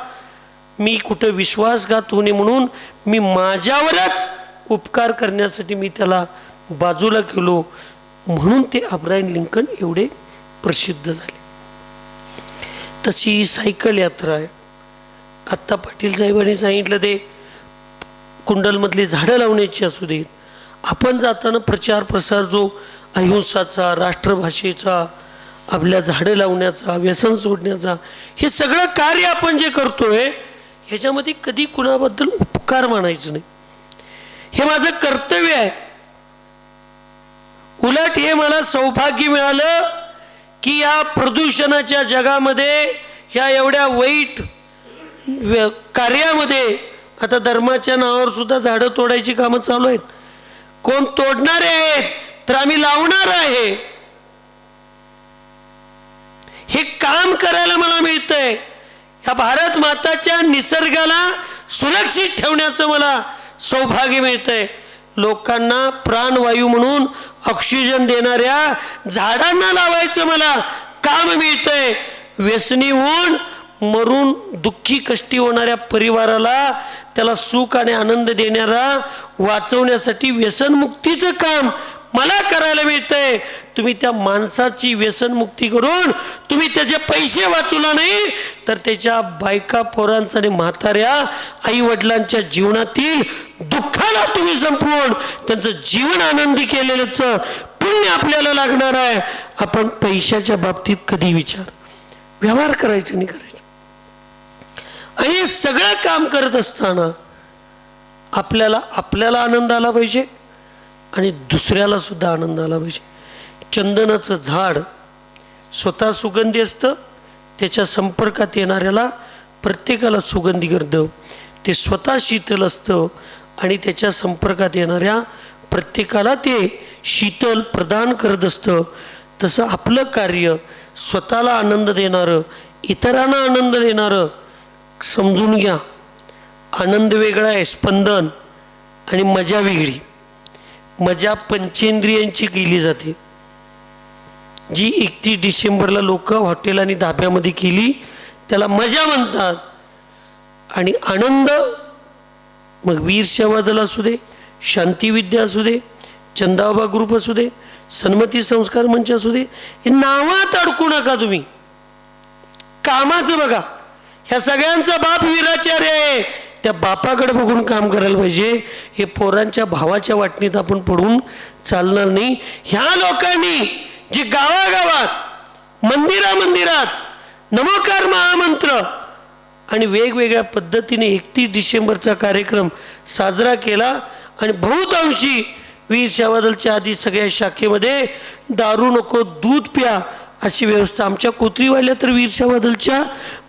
[SPEAKER 1] मी कुठं विश्वासघात होणे म्हणून मी माझ्यावरच उपकार करण्यासाठी मी त्याला बाजूला केलो. म्हणून ते अब्राहम लिंकन एवढे प्रसिद्ध झाले. तशी सायकल यात्रा आहे. आत्ता पाटील साहेबांनी सांगितलं ते कुंडलमधली झाडं लावण्याची असू देत, आपण जाताना प्रचार प्रसार जो अहिंसाचा, राष्ट्रभाषेचा, आपल्या झाडं लावण्याचा, व्यसन सोडण्याचा, हे सगळं कार्य आपण जे करतोय ह्याच्यामध्ये कधी कुणाबद्दल उपकार मानायचं नाही. हे माझं कर्तव्य आहे. उलट हे मला सौभाग्य मिळालं की या प्रदूषणाच्या जगामध्ये, ह्या एवढ्या वाईट कार्यामध्ये आता धर्माच्या नावावर सुद्धा झाडं तोडायची कामं चालू आहेत. कोण तोडणारे आहेत तर आम्ही लावणार आहे. हे काम करायला मला मिळतंय. ह्या भारत माताच्या निसर्गाला सुरक्षित ठेवण्याचं मला सौभाग्य मिळतंय. लोकांना प्राणवायू म्हणून ऑक्सिजन देणाऱ्या झाडांना लावायचं मला काम मिळतंय. व्यसनी होऊन मरून दुःखी कष्टी होणाऱ्या परिवाराला त्याला सुख आणि आनंद देणारा वाचवण्यासाठी व्यसनमुक्तीचं काम मला करायला मिळतंय. तुम्ही त्या माणसाची व्यसनमुक्ती करून तुम्ही त्याचे पैसे वाचवला नाही तर त्याच्या बायका पोरांचा आणि म्हाताऱ्या आई वडिलांच्या जीवनातील दुःखाला तुम्ही संपवून त्यांचं जीवन आनंदी केलेलं पुण्य आपल्याला लागणार आहे. आपण पैशाच्या बाबतीत कधी व्यवहार करायचं नाही करायचं. आणि हे सगळं काम करत असताना आपल्याला आनंद आला पाहिजे आणि दुसऱ्याला सुद्धा आनंद आला पाहिजे. चंदनाचं झाड स्वतः सुगंधी असतं, त्याच्या संपर्कात येणाऱ्याला प्रत्येकाला सुगंधी करतं. ते स्वतः शीतल असतं आणि त्याच्या संपर्कात येणाऱ्या प्रत्येकाला ते शीतल प्रदान करत असतं. तसं आपलं कार्य स्वतःला आनंद देणारं, इतरांना आनंद देणारं. समजून घ्या, आनंद वेगळा आहे, स्पंदन, आणि मजा वेगळी. मजा पंचेंद्रियांची केली जाते. जी 31 डिसेंबरला लोक हॉटेल आणि धाब्यामध्ये केली त्याला मजा म्हणतात. आणि आनंद मग वीर सेवा दल असू दे, शांती विद्या असू दे, चंदाबा ग्रुप असू दे, सन्मती संस्कार मंच असू दे, हे नावात अडकू नका तुम्ही. कामाचं बघा. ह्या सगळ्यांचा बाप वीराचार्य आहे. त्या बापाकडे बघून काम करायला पाहिजे. हे पोरांच्या भावाच्या वाटणीत आपण पडून चालणार नाही. ह्या लोकांनी जी गावागावात मंदिरात नमोकार महामंत्र आणि वेगवेगळ्या पद्धतीने 31 डिसेंबरचा कार्यक्रम साजरा केला आणि बहुतांशी वीर सेवादलच्या आधी सगळ्या शाखेमध्ये दारू नको दूध प्या अशी व्यवस्था आमच्या कोतरीवाल्या तर वीर सेवादलच्या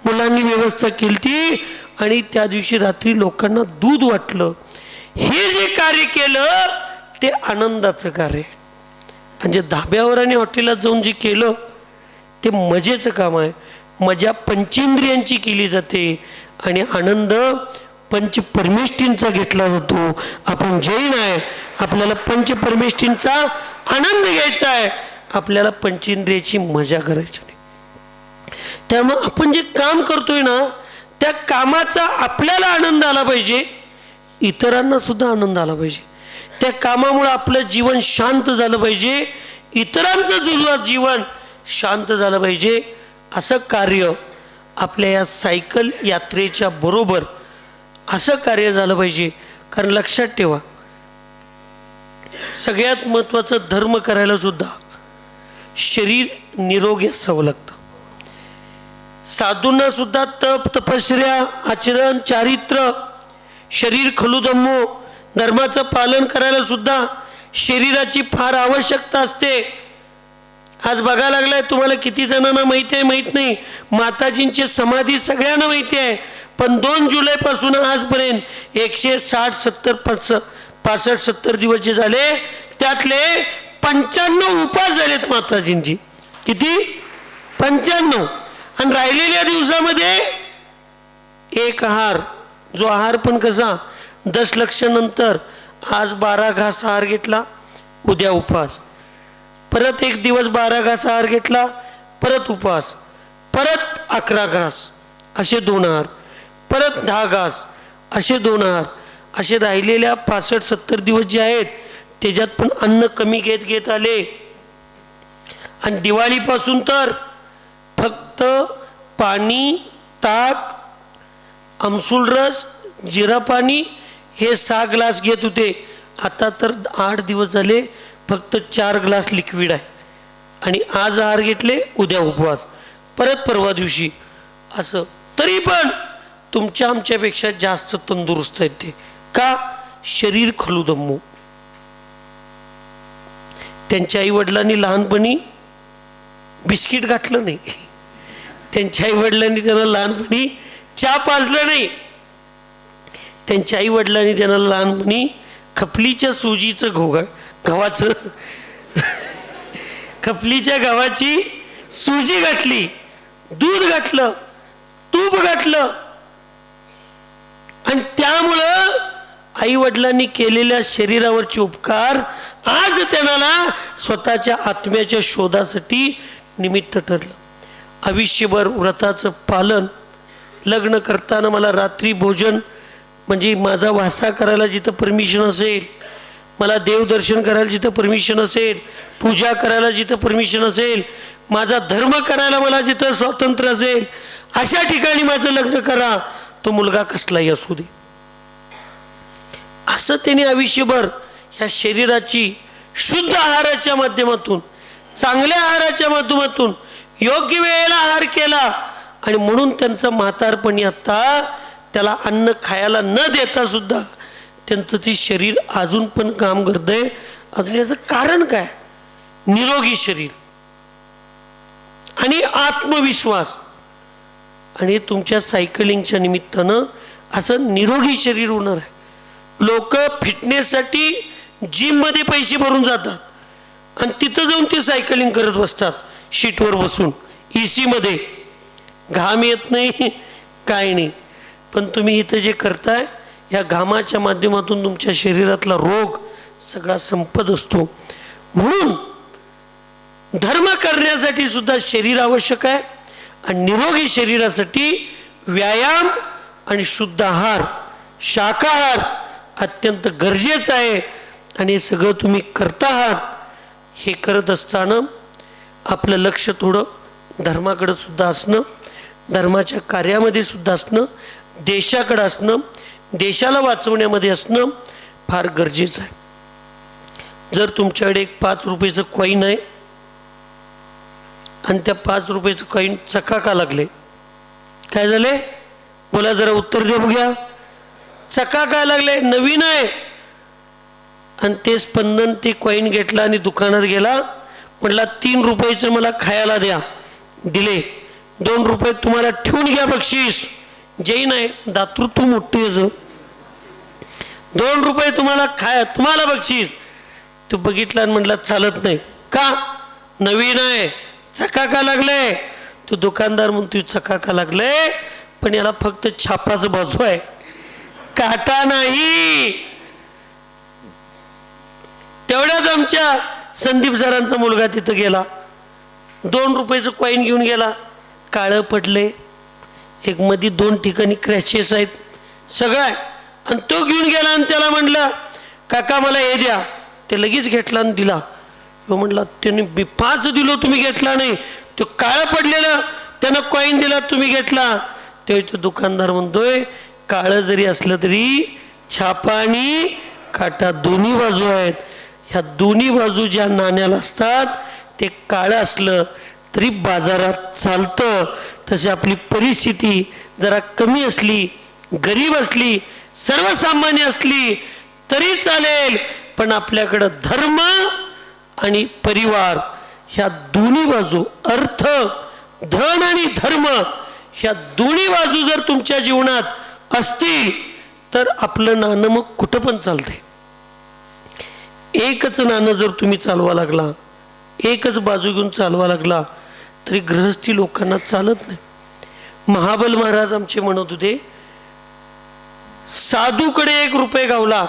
[SPEAKER 1] मुलांनी व्यवस्था केली ती. आणि त्या दिवशी रात्री लोकांना दूध वाटलं. हे जे कार्य केलं ते आनंदाचं कार्य. आणि जे धाब्यावर आणि हॉटेलात जाऊन जे केलं ते मजेचं काम आहे. मजा पंचेंद्रियांची केली जाते आणि आनंद पंचपरमेष्ठींचा घेतला जातो. आपण जैन आहे, आपल्याला पंचपरमेष्ठींचा आनंद घ्यायचा आहे, आपल्याला पंचेंद्रियाची मजा करायची नाही. त्यामुळे आपण जे काम करतोय ना त्या कामाचा आपल्याला आनंद आला पाहिजे, इतरांना सुद्धा आनंद आला पाहिजे. त्या कामामुळे आपलं जीवन शांत झालं पाहिजे, इतरांचं जीवन शांत झालं पाहिजे. असं कार्य आपल्या या सायकल यात्रेच्या बरोबर असं कार्य झालं पाहिजे. कारण लक्षात ठेवा, सगळ्यात महत्त्वाचं धर्म करायला सुद्धा शरीर निरोगी असावं लागतं. साधूंना सुद्धा तप, तपश्चर्या, आचरण, चारित्र्य, शरीर खलुदम्मो, धर्माचं पालन करायला सुद्धा शरीराची फार आवश्यकता असते. आज बघायला लागलाय, तुम्हाला किती जणांना माहिती आहे माहीत नाही, माताजींची समाधी सगळ्यांना माहिती आहे, पण 2 जुलैपासून आजपर्यंत 160, 70, 65, 70 दिवस जे झाले त्यातले 95 उपास झालेत माताजींची. किती? 95. आणि राहिलेल्या दिवसामध्ये एक आहार, जो आहार पण कसा 10 लक्ष नंतर, आज 12 घास आहार घेतला, उद्या उपवास, परत एक दिवस 12 घास आहार घेतला, परत उपवास, परत 11 घास, असे 2 आहार, परत 10 घास, असे 2 आहार, असे राहिलेल्या 65, 70 दिवस जे आहेत त्याच्यात पण अन्न कमी घेत घेत आले. आणि दिवाळीपासून तर फक्त पाणी, ताक, आमसूल रस, जिरा पाणी हे 6 ग्लास घेत होते. आता तर 8 दिवस झाले फक्त 4 ग्लास लिक्विड आहे. आणि आज आहार घेतले, उद्या उपवास, परत परवा दिवशी, असं. तरी पण तुमच्या आमच्यापेक्षा जास्त तंदुरुस्त आहेत ते. का? शरीर खलुदम्मो. त्यांच्या आई वडिलांनी लहानपणी बिस्किट घातलं नाही, त्यांच्या आई वडिलांनी त्यांना लहानपणी चहा पाजलं नाही, त्यांच्या आई वडिलांनी त्यांना लहानपणी खपलीच्या सुजीचं गव्हाचं खपलीच्या गव्हाची सुजी घातली, दूध घातलं, तूप घातलं. आणि त्यामुळं आई वडिलांनी केलेल्या शरीरावरचे उपकार आज त्यांना स्वतःच्या आत्म्याच्या शोधासाठी निमित्त ठरलं. आयुष्यभर व्रताचं पालन. लग्न करताना मला रात्री भोजन म्हणजे माझा वासा करायला जिथं परमिशन असेल, मला देवदर्शन करायला जिथं परमिशन असेल, पूजा करायला जिथं परमिशन असेल, माझा धर्म करायला मला जिथं स्वातंत्र्य असेल, अशा ठिकाणी माझं लग्न करा, तो मुलगा कसलाही असू दे. असं त्याने आयुष्यभर ह्या शरीराची शुद्ध आहाराच्या माध्यमातून, चांगल्या आहाराच्या माध्यमातून योग्य वेळेला आहार केला. आणि म्हणून त्यांचं म्हातारपणी आता त्याला अन्न खायला न देता सुद्धा त्यांचं ते शरीर अजून पण काम करतंय. अजून याचं कारण काय? निरोगी शरीर आणि आत्मविश्वास. आणि तुमच्या सायकलिंगच्या निमित्तानं असं निरोगी शरीर होणार आहे. लोक फिटनेससाठी जिममध्ये पैसे भरून जातात आणि तिथं जाऊन ते सायकलिंग करत बसतात शीटवर बसून, AC मध्ये. घाम येत नाही, काय नाही. पण तुम्ही इथं जे करताय या घामाच्या माध्यमातून तुमच्या शरीरातला रोग सगळा संपत असतो. म्हणून धर्म करण्यासाठी सुद्धा शरीर आवश्यक आहे. आणि निरोगी शरीरासाठी व्यायाम आणि शुद्ध आहार, शाकाहार अत्यंत गरजेचं आहे. आणि हे सगळं तुम्ही करता आहात. हे करत असताना आपलं लक्ष थोडं धर्माकडं सुद्धा असणं, धर्माच्या कार्यामध्ये सुद्धा असणं, देशाकडं असणं, देशाला वाचवण्यामध्ये असणं फार गरजेचं आहे. जर तुमच्याकडे एक 5 रुपयाचं कॉईन आहे आणि त्या 5 रुपयाचं कॉईन चकाका लागले, काय झाले? बोला जरा, उत्तर द्या बघूया. चकाका लागले, नवीन आहे. आणि ते स्पंदन ते कॉईन घेतला आणि दुकानात गेला, म्हटला 3 रुपयाचं मला खायला द्या. दिले. 2 रुपये तुम्हाला ठेवून घ्या बक्षीस. जैन आहे, दातृत्व मोठं याचं. 2 रुपये तुम्हाला बक्षीस. तो बघितला आणि म्हटला चालत नाही. का? नवीन आहे, चकाका लागले. तो दुकानदार म्हणतो चकाका लागले पण याला फक्त छापाचं बाजू आहे, काटा नाही. तेवढ्यात आमच्या संदीप सरांचा मुलगा तिथं गेला, 2 रुपयाचं कॉईन घेऊन गेला. काळं पडले, एक मध्ये 2 ठिकाणी क्रॅचेस आहेत, सगळं आहे. आणि तो घेऊन गेला आणि त्याला म्हटलं काका मला हे द्या. ते लगेच घेतला आणि दिला. तो म्हटला त्याने 5 दिलो, तुम्ही घेतला नाही. तो काळं पडलेलं त्यानं कॉईन दिला, तुम्ही घेतला. तो दुकानदार म्हणतोय काळं जरी असलं तरी छापा आणि काटा दोन्ही बाजू आहेत. ह्या दोन्ही बाजू ज्या नाण्याला असतात ते काळं असलं तरी बाजारात चालतं. तशी आपली परिस्थिती जरा कमी असली, गरीब असली, सर्वसामान्य असली तरी चालेल, पण आपल्याकडं धर्म आणि परिवार ह्या दोन्ही बाजू, अर्थ, धन आणि धर्म ह्या दोन्ही बाजू जर तुमच्या जीवनात असतील तर आपलं नाणं मग कुठं पण चालतंय. एकच नाणं जर तुम्ही चालवा लागला, एकच बाजू घेऊन चालवा लागला तरी गृहस्थी लोकांना चालत नाही. महाबल महाराज आमचे म्हणत होते, साधूकडे 1 रुपये गावला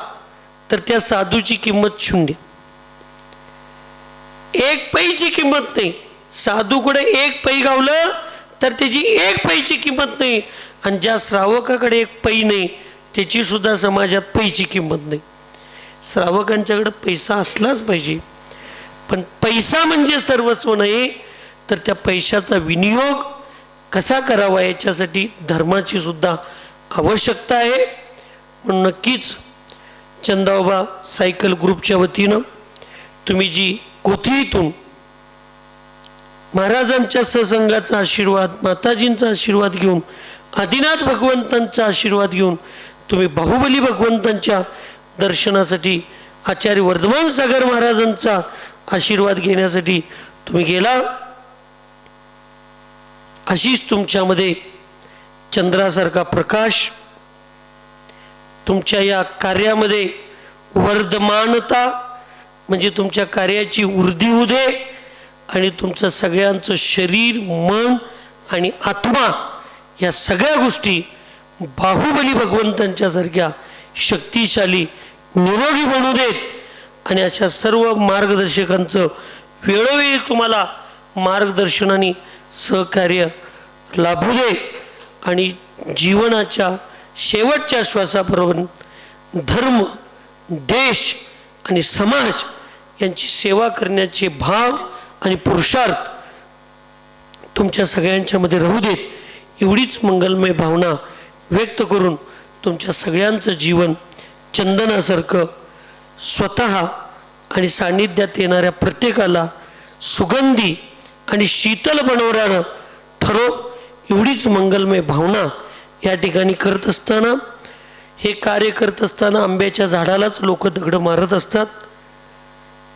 [SPEAKER 1] तर त्या साधूची किंमत 0. 1 पैची किंमत नाही. साधूकडे 1 पै गावलं तर त्याची 1 पैची किंमत नाही. आणि ज्या श्रावकाकडे 1 पै नाही त्याची सुद्धा समाजात पैची किंमत नाही. श्रावकांच्याकडे पैसा असलाच पाहिजे, पण पैसा म्हणजे सर्वस्व नाही, तर त्या पैशाचा विनियोग कसा करावा याच्यासाठी धर्माची सुद्धा आवश्यकता आहे. म्हणून नक्कीच चंदाबाबा सायकल ग्रुपच्या वतीनं तुम्ही जी कोथळीतून महाराजांच्या सत्संगाचा आशीर्वाद, माताजींचा आशीर्वाद घेऊन, आदिनाथ भगवंतांचा आशीर्वाद घेऊन तुम्ही बाहुबली भगवंतांच्या दर्शनासाठी, आचार्य वर्धमान सागर महाराजांचा आशीर्वाद घेण्यासाठी तुम्ही गेला, अशीच तुमच्यामध्ये चंद्रासारखा प्रकाश, तुमच्या या कार्यामध्ये वर्धमानता म्हणजे तुमच्या कार्याची वृद्धी होऊ दे आणि तुमचं सगळ्यांचं शरीर, मन आणि आत्मा या सगळ्या गोष्टी बाहुबली भगवंतांच्यासारख्या शक्तिशाली, निरोगी बनू देत. आणि अशा सर्व मार्गदर्शकांचं वेळोवेळी तुम्हाला मार्गदर्शनाने सहकार्य लाभू दे आणि जीवनाच्या शेवटच्या श्वासापर्यंत धर्म, देश आणि समाज यांची सेवा करण्याचे भाव आणि पुरुषार्थ तुमच्या सगळ्यांच्यामध्ये राहू देत. एवढीच मंगलमय भावना व्यक्त करून तुमच्या सगळ्यांचं जीवन चंदनासारखं स्वतः आणि सान्निध्यात येणाऱ्या प्रत्येकाला सुगंधी आणि शीतल बनवणारं ठरो, एवढीच मंगलमय भावना या ठिकाणी करत असताना, हे कार्य करत असताना आंब्याच्या झाडालाच लोक दगड मारत असतात.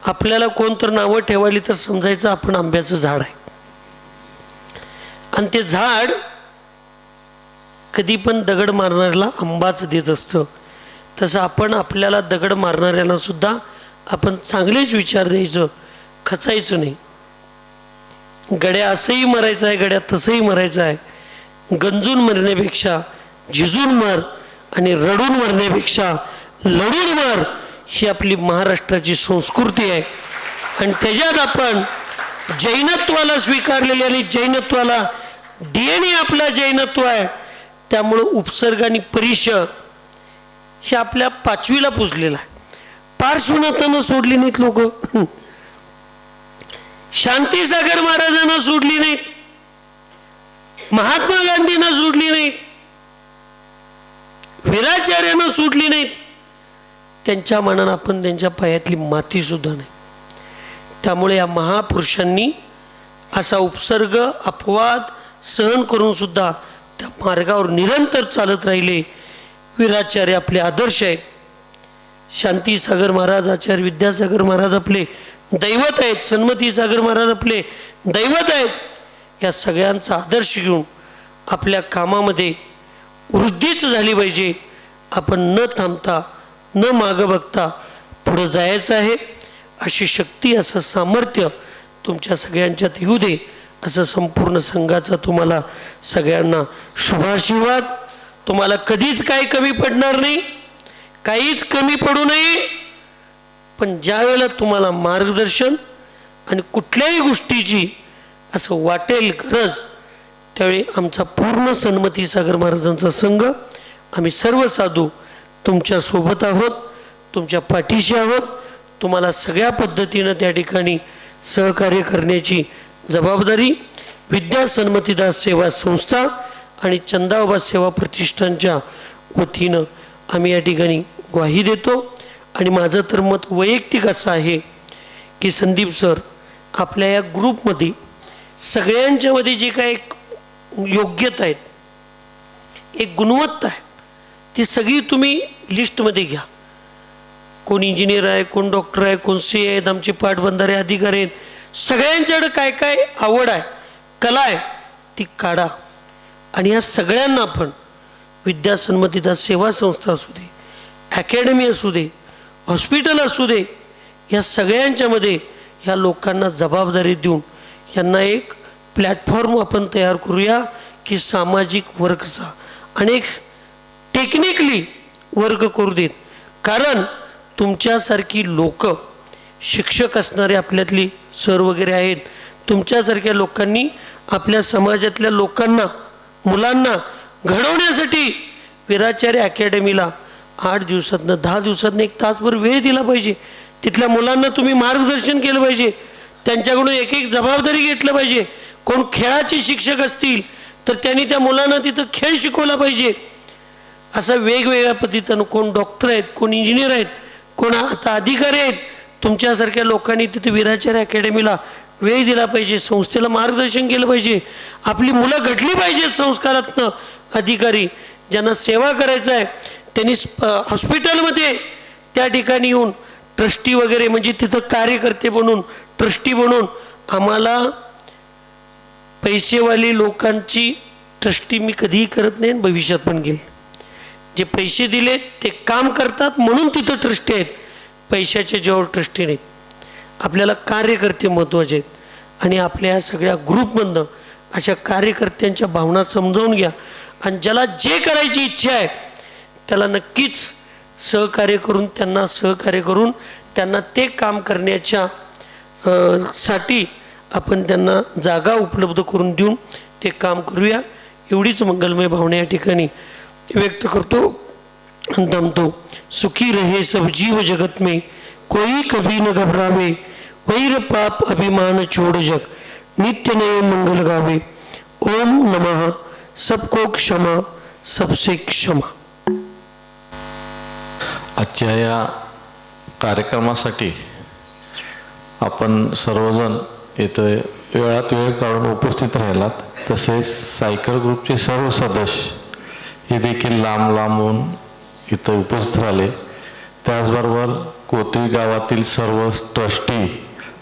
[SPEAKER 1] आपल्याला कोणतर नावं ठेवाली तर समजायचं आपण आंब्याचं झाड आहे. आणि ते झाड कधी पण दगड मारणाऱ्याला आंबाच देत असतं. तसं आपण आपल्याला दगड मारणाऱ्याला सुद्धा आपण चांगलेच विचार द्यायचं, खचायचं नाही. गड्या असंही मरायचं आहे, गड्या तसंही मरायचं आहे. गंजून मरण्यापेक्षा झिजून मर आणि रडून मरण्यापेक्षा लढून मर, ही आपली महाराष्ट्राची संस्कृती आहे. आणि त्याच्यात आपण जैनत्वाला स्वीकारलेले आणि जैनत्वाला DNA आपला जैनत्व आहे. त्यामुळं उपसर्ग आणि परिश हे आपल्या 5वीला पुजलेलं आहे. पार्श्वनाथानं सोडली नाहीत लोक, शांतीसागर महाराजांना सोडली नाहीत, महात्मा गांधींना सोडली नाहीत, वीराचार्यांना सोडली नाहीत. त्यांच्या मनानं आपण त्यांच्या पायातली माती सुद्धा नाही. त्यामुळे या महापुरुषांनी असा उपसर्ग, अपवाद सहन करून सुद्धा त्या मार्गावर निरंतर चालत राहिले. वीराचार्य आपले आदर्श आहेत. शांतीसागर महाराज, आचार्य विद्यासागर महाराज आपले दैवत आहेत. सन्मती सागर महाराज आपले दैवत आहेत. या सगळ्यांचा आदर्श घेऊन आपल्या कामामध्ये वृद्धीच झाली पाहिजे. आपण न थांबता, न मागं बघता पुढं जायचं आहे. अशी शक्ती, असं सामर्थ्य तुमच्या सगळ्यांच्यात येऊ दे, असं संपूर्ण संघाचा तुम्हाला सगळ्यांना शुभाशीर्वाद. तुम्हाला कधीच काही कमी पडणार नाही, काहीच कमी पडू नये. पण ज्या वेळेला तुम्हाला मार्गदर्शन आणि कुठल्याही गोष्टीची असं वाटेल गरज, त्यावेळी आमचा पूर्ण सन्मती सागर महाराजांचा संघ, आम्ही सर्व साधू तुमच्या सोबत आहोत, तुमच्या पाठीशी आहोत. तुम्हाला सगळ्या पद्धतीनं त्या ठिकाणी सहकार्य करण्याची जबाबदारी विद्या सन्मतीदास सेवा संस्था आणि चंदाबाबा सेवा प्रतिष्ठानच्या वतीनं आम्ही या ठिकाणी ग्वाही देतो. आणि माझं तर मत वैयक्तिक असं आहे की संदीप सर आपल्या या ग्रुपमध्ये सगळ्यांच्यामध्ये जे काय एक योग्यता आहेत, एक गुणवत्ता आहे, ती सगळी तुम्ही लिस्टमध्ये घ्या. कोण इंजिनियर आहे, कोण डॉक्टर आहे, कोण सी आहेत, आमचे पाटबंधारे अधिकारी आहेत, सगळ्यांच्याकडे काय काय आवड आहे, कला आहे, ती काढा. आणि या सगळ्यांना आपण विद्यासन्मतीदास सेवा संस्था असू दे, अकॅडमी असू दे, हॉस्पिटल असू दे, या सगळ्यांच्यामध्ये ह्या लोकांना जबाबदारी देऊन यांना एक प्लॅटफॉर्म आपण तयार करूया की सामाजिक वर्गचा अनेक टेक्निकली वर्ग करू देत. कारण तुमच्यासारखी लोक शिक्षक असणारे आपल्यातली सर वगैरे आहेत, तुमच्यासारख्या लोकांनी आपल्या समाजातल्या लोकांना, मुलांना घडवण्यासाठी वीराचार्य अकॅडमीला 8 दिवसातनं 10 दिवसातनं 1 तासभर वेळ दिला पाहिजे. तिथल्या मुलांना तुम्ही मार्गदर्शन केलं पाहिजे, त्यांच्याकडून एक एक जबाबदारी घेतलं पाहिजे. कोण खेळाचे शिक्षक असतील तर त्यांनी त्या मुलांना तिथं खेळ शिकवला पाहिजे. असं वेगवेगळ्या पद्धतीनं कोण डॉक्टर आहेत, कोण इंजिनियर आहेत, कोण आता अधिकारी आहेत, तुमच्यासारख्या लोकांनी तिथे वीराचार्य अकॅडमीला वेळ दिला पाहिजे, संस्थेला मार्गदर्शन केलं पाहिजे. आपली मुलं घडली पाहिजेत संस्कारातनं. अधिकारी ज्यांना सेवा करायचं आहे त्यांनी हॉस्पिटलमध्ये त्या ठिकाणी येऊन ट्रस्टी वगैरे म्हणजे तिथं कार्यकर्ते बनून, ट्रस्टी बनून, आम्हाला पैसेवाली लोकांची ट्रस्टी मी कधीही करत नाही, भविष्यात पण घेईल. जे पैसे दिले ते काम करतात म्हणून तिथं ट्रस्टी आहेत, पैशाच्या जेव्हा ट्रस्टी नाहीत. आपल्याला कार्यकर्ते महत्त्वाचे आहेत. आणि आपल्या या सगळ्या ग्रुपमधनं अशा कार्यकर्त्यांच्या भावना समजावून घ्या. आणि ज्याला जे करायची इच्छा आहे त्याला नक्कीच सहकार्य करून त्यांना ते काम करण्याच्या साठी आपण त्यांना जागा उपलब्ध करून देऊन ते काम करूया. एवढीच मंगलमय भावना या ठिकाणी व्यक्त करतो आणि थांबतो. सुखी रहे सब जीव जगत में, कोई कभी न घबरावे, वैर पाप अभिमान छोड़ जग, नित्य नए मंगल गावे. ओम नमः. सबको क्षमा, सबसे क्षमा.
[SPEAKER 4] आजच्या या कार्यक्रमासाठी आपण सर्वजण इथं वेळात वेळ काढून उपस्थित राहिलात. तसेच सायकल ग्रुपचे सर्व सदस्य हे देखील लांब लांबून इथं उपस्थित राहिले. त्याचबरोबर कोथळी गावातील सर्व ट्रस्टी,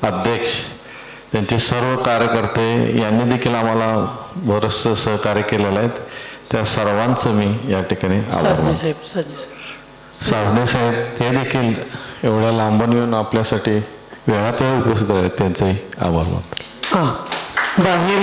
[SPEAKER 4] अध्यक्ष, त्यांचे सर्व कार्यकर्ते यांनी देखील आम्हाला बरंचसं सहकार्य केलेलं आहे. त्या सर्वांचं मी या ठिकाणी साजने साहेब हे देखील एवढ्या लांबून येऊन आपल्यासाठी वेळात वेळ उपस्थित आहेत, त्यांचंही आभार मानतो.
[SPEAKER 1] बाहेर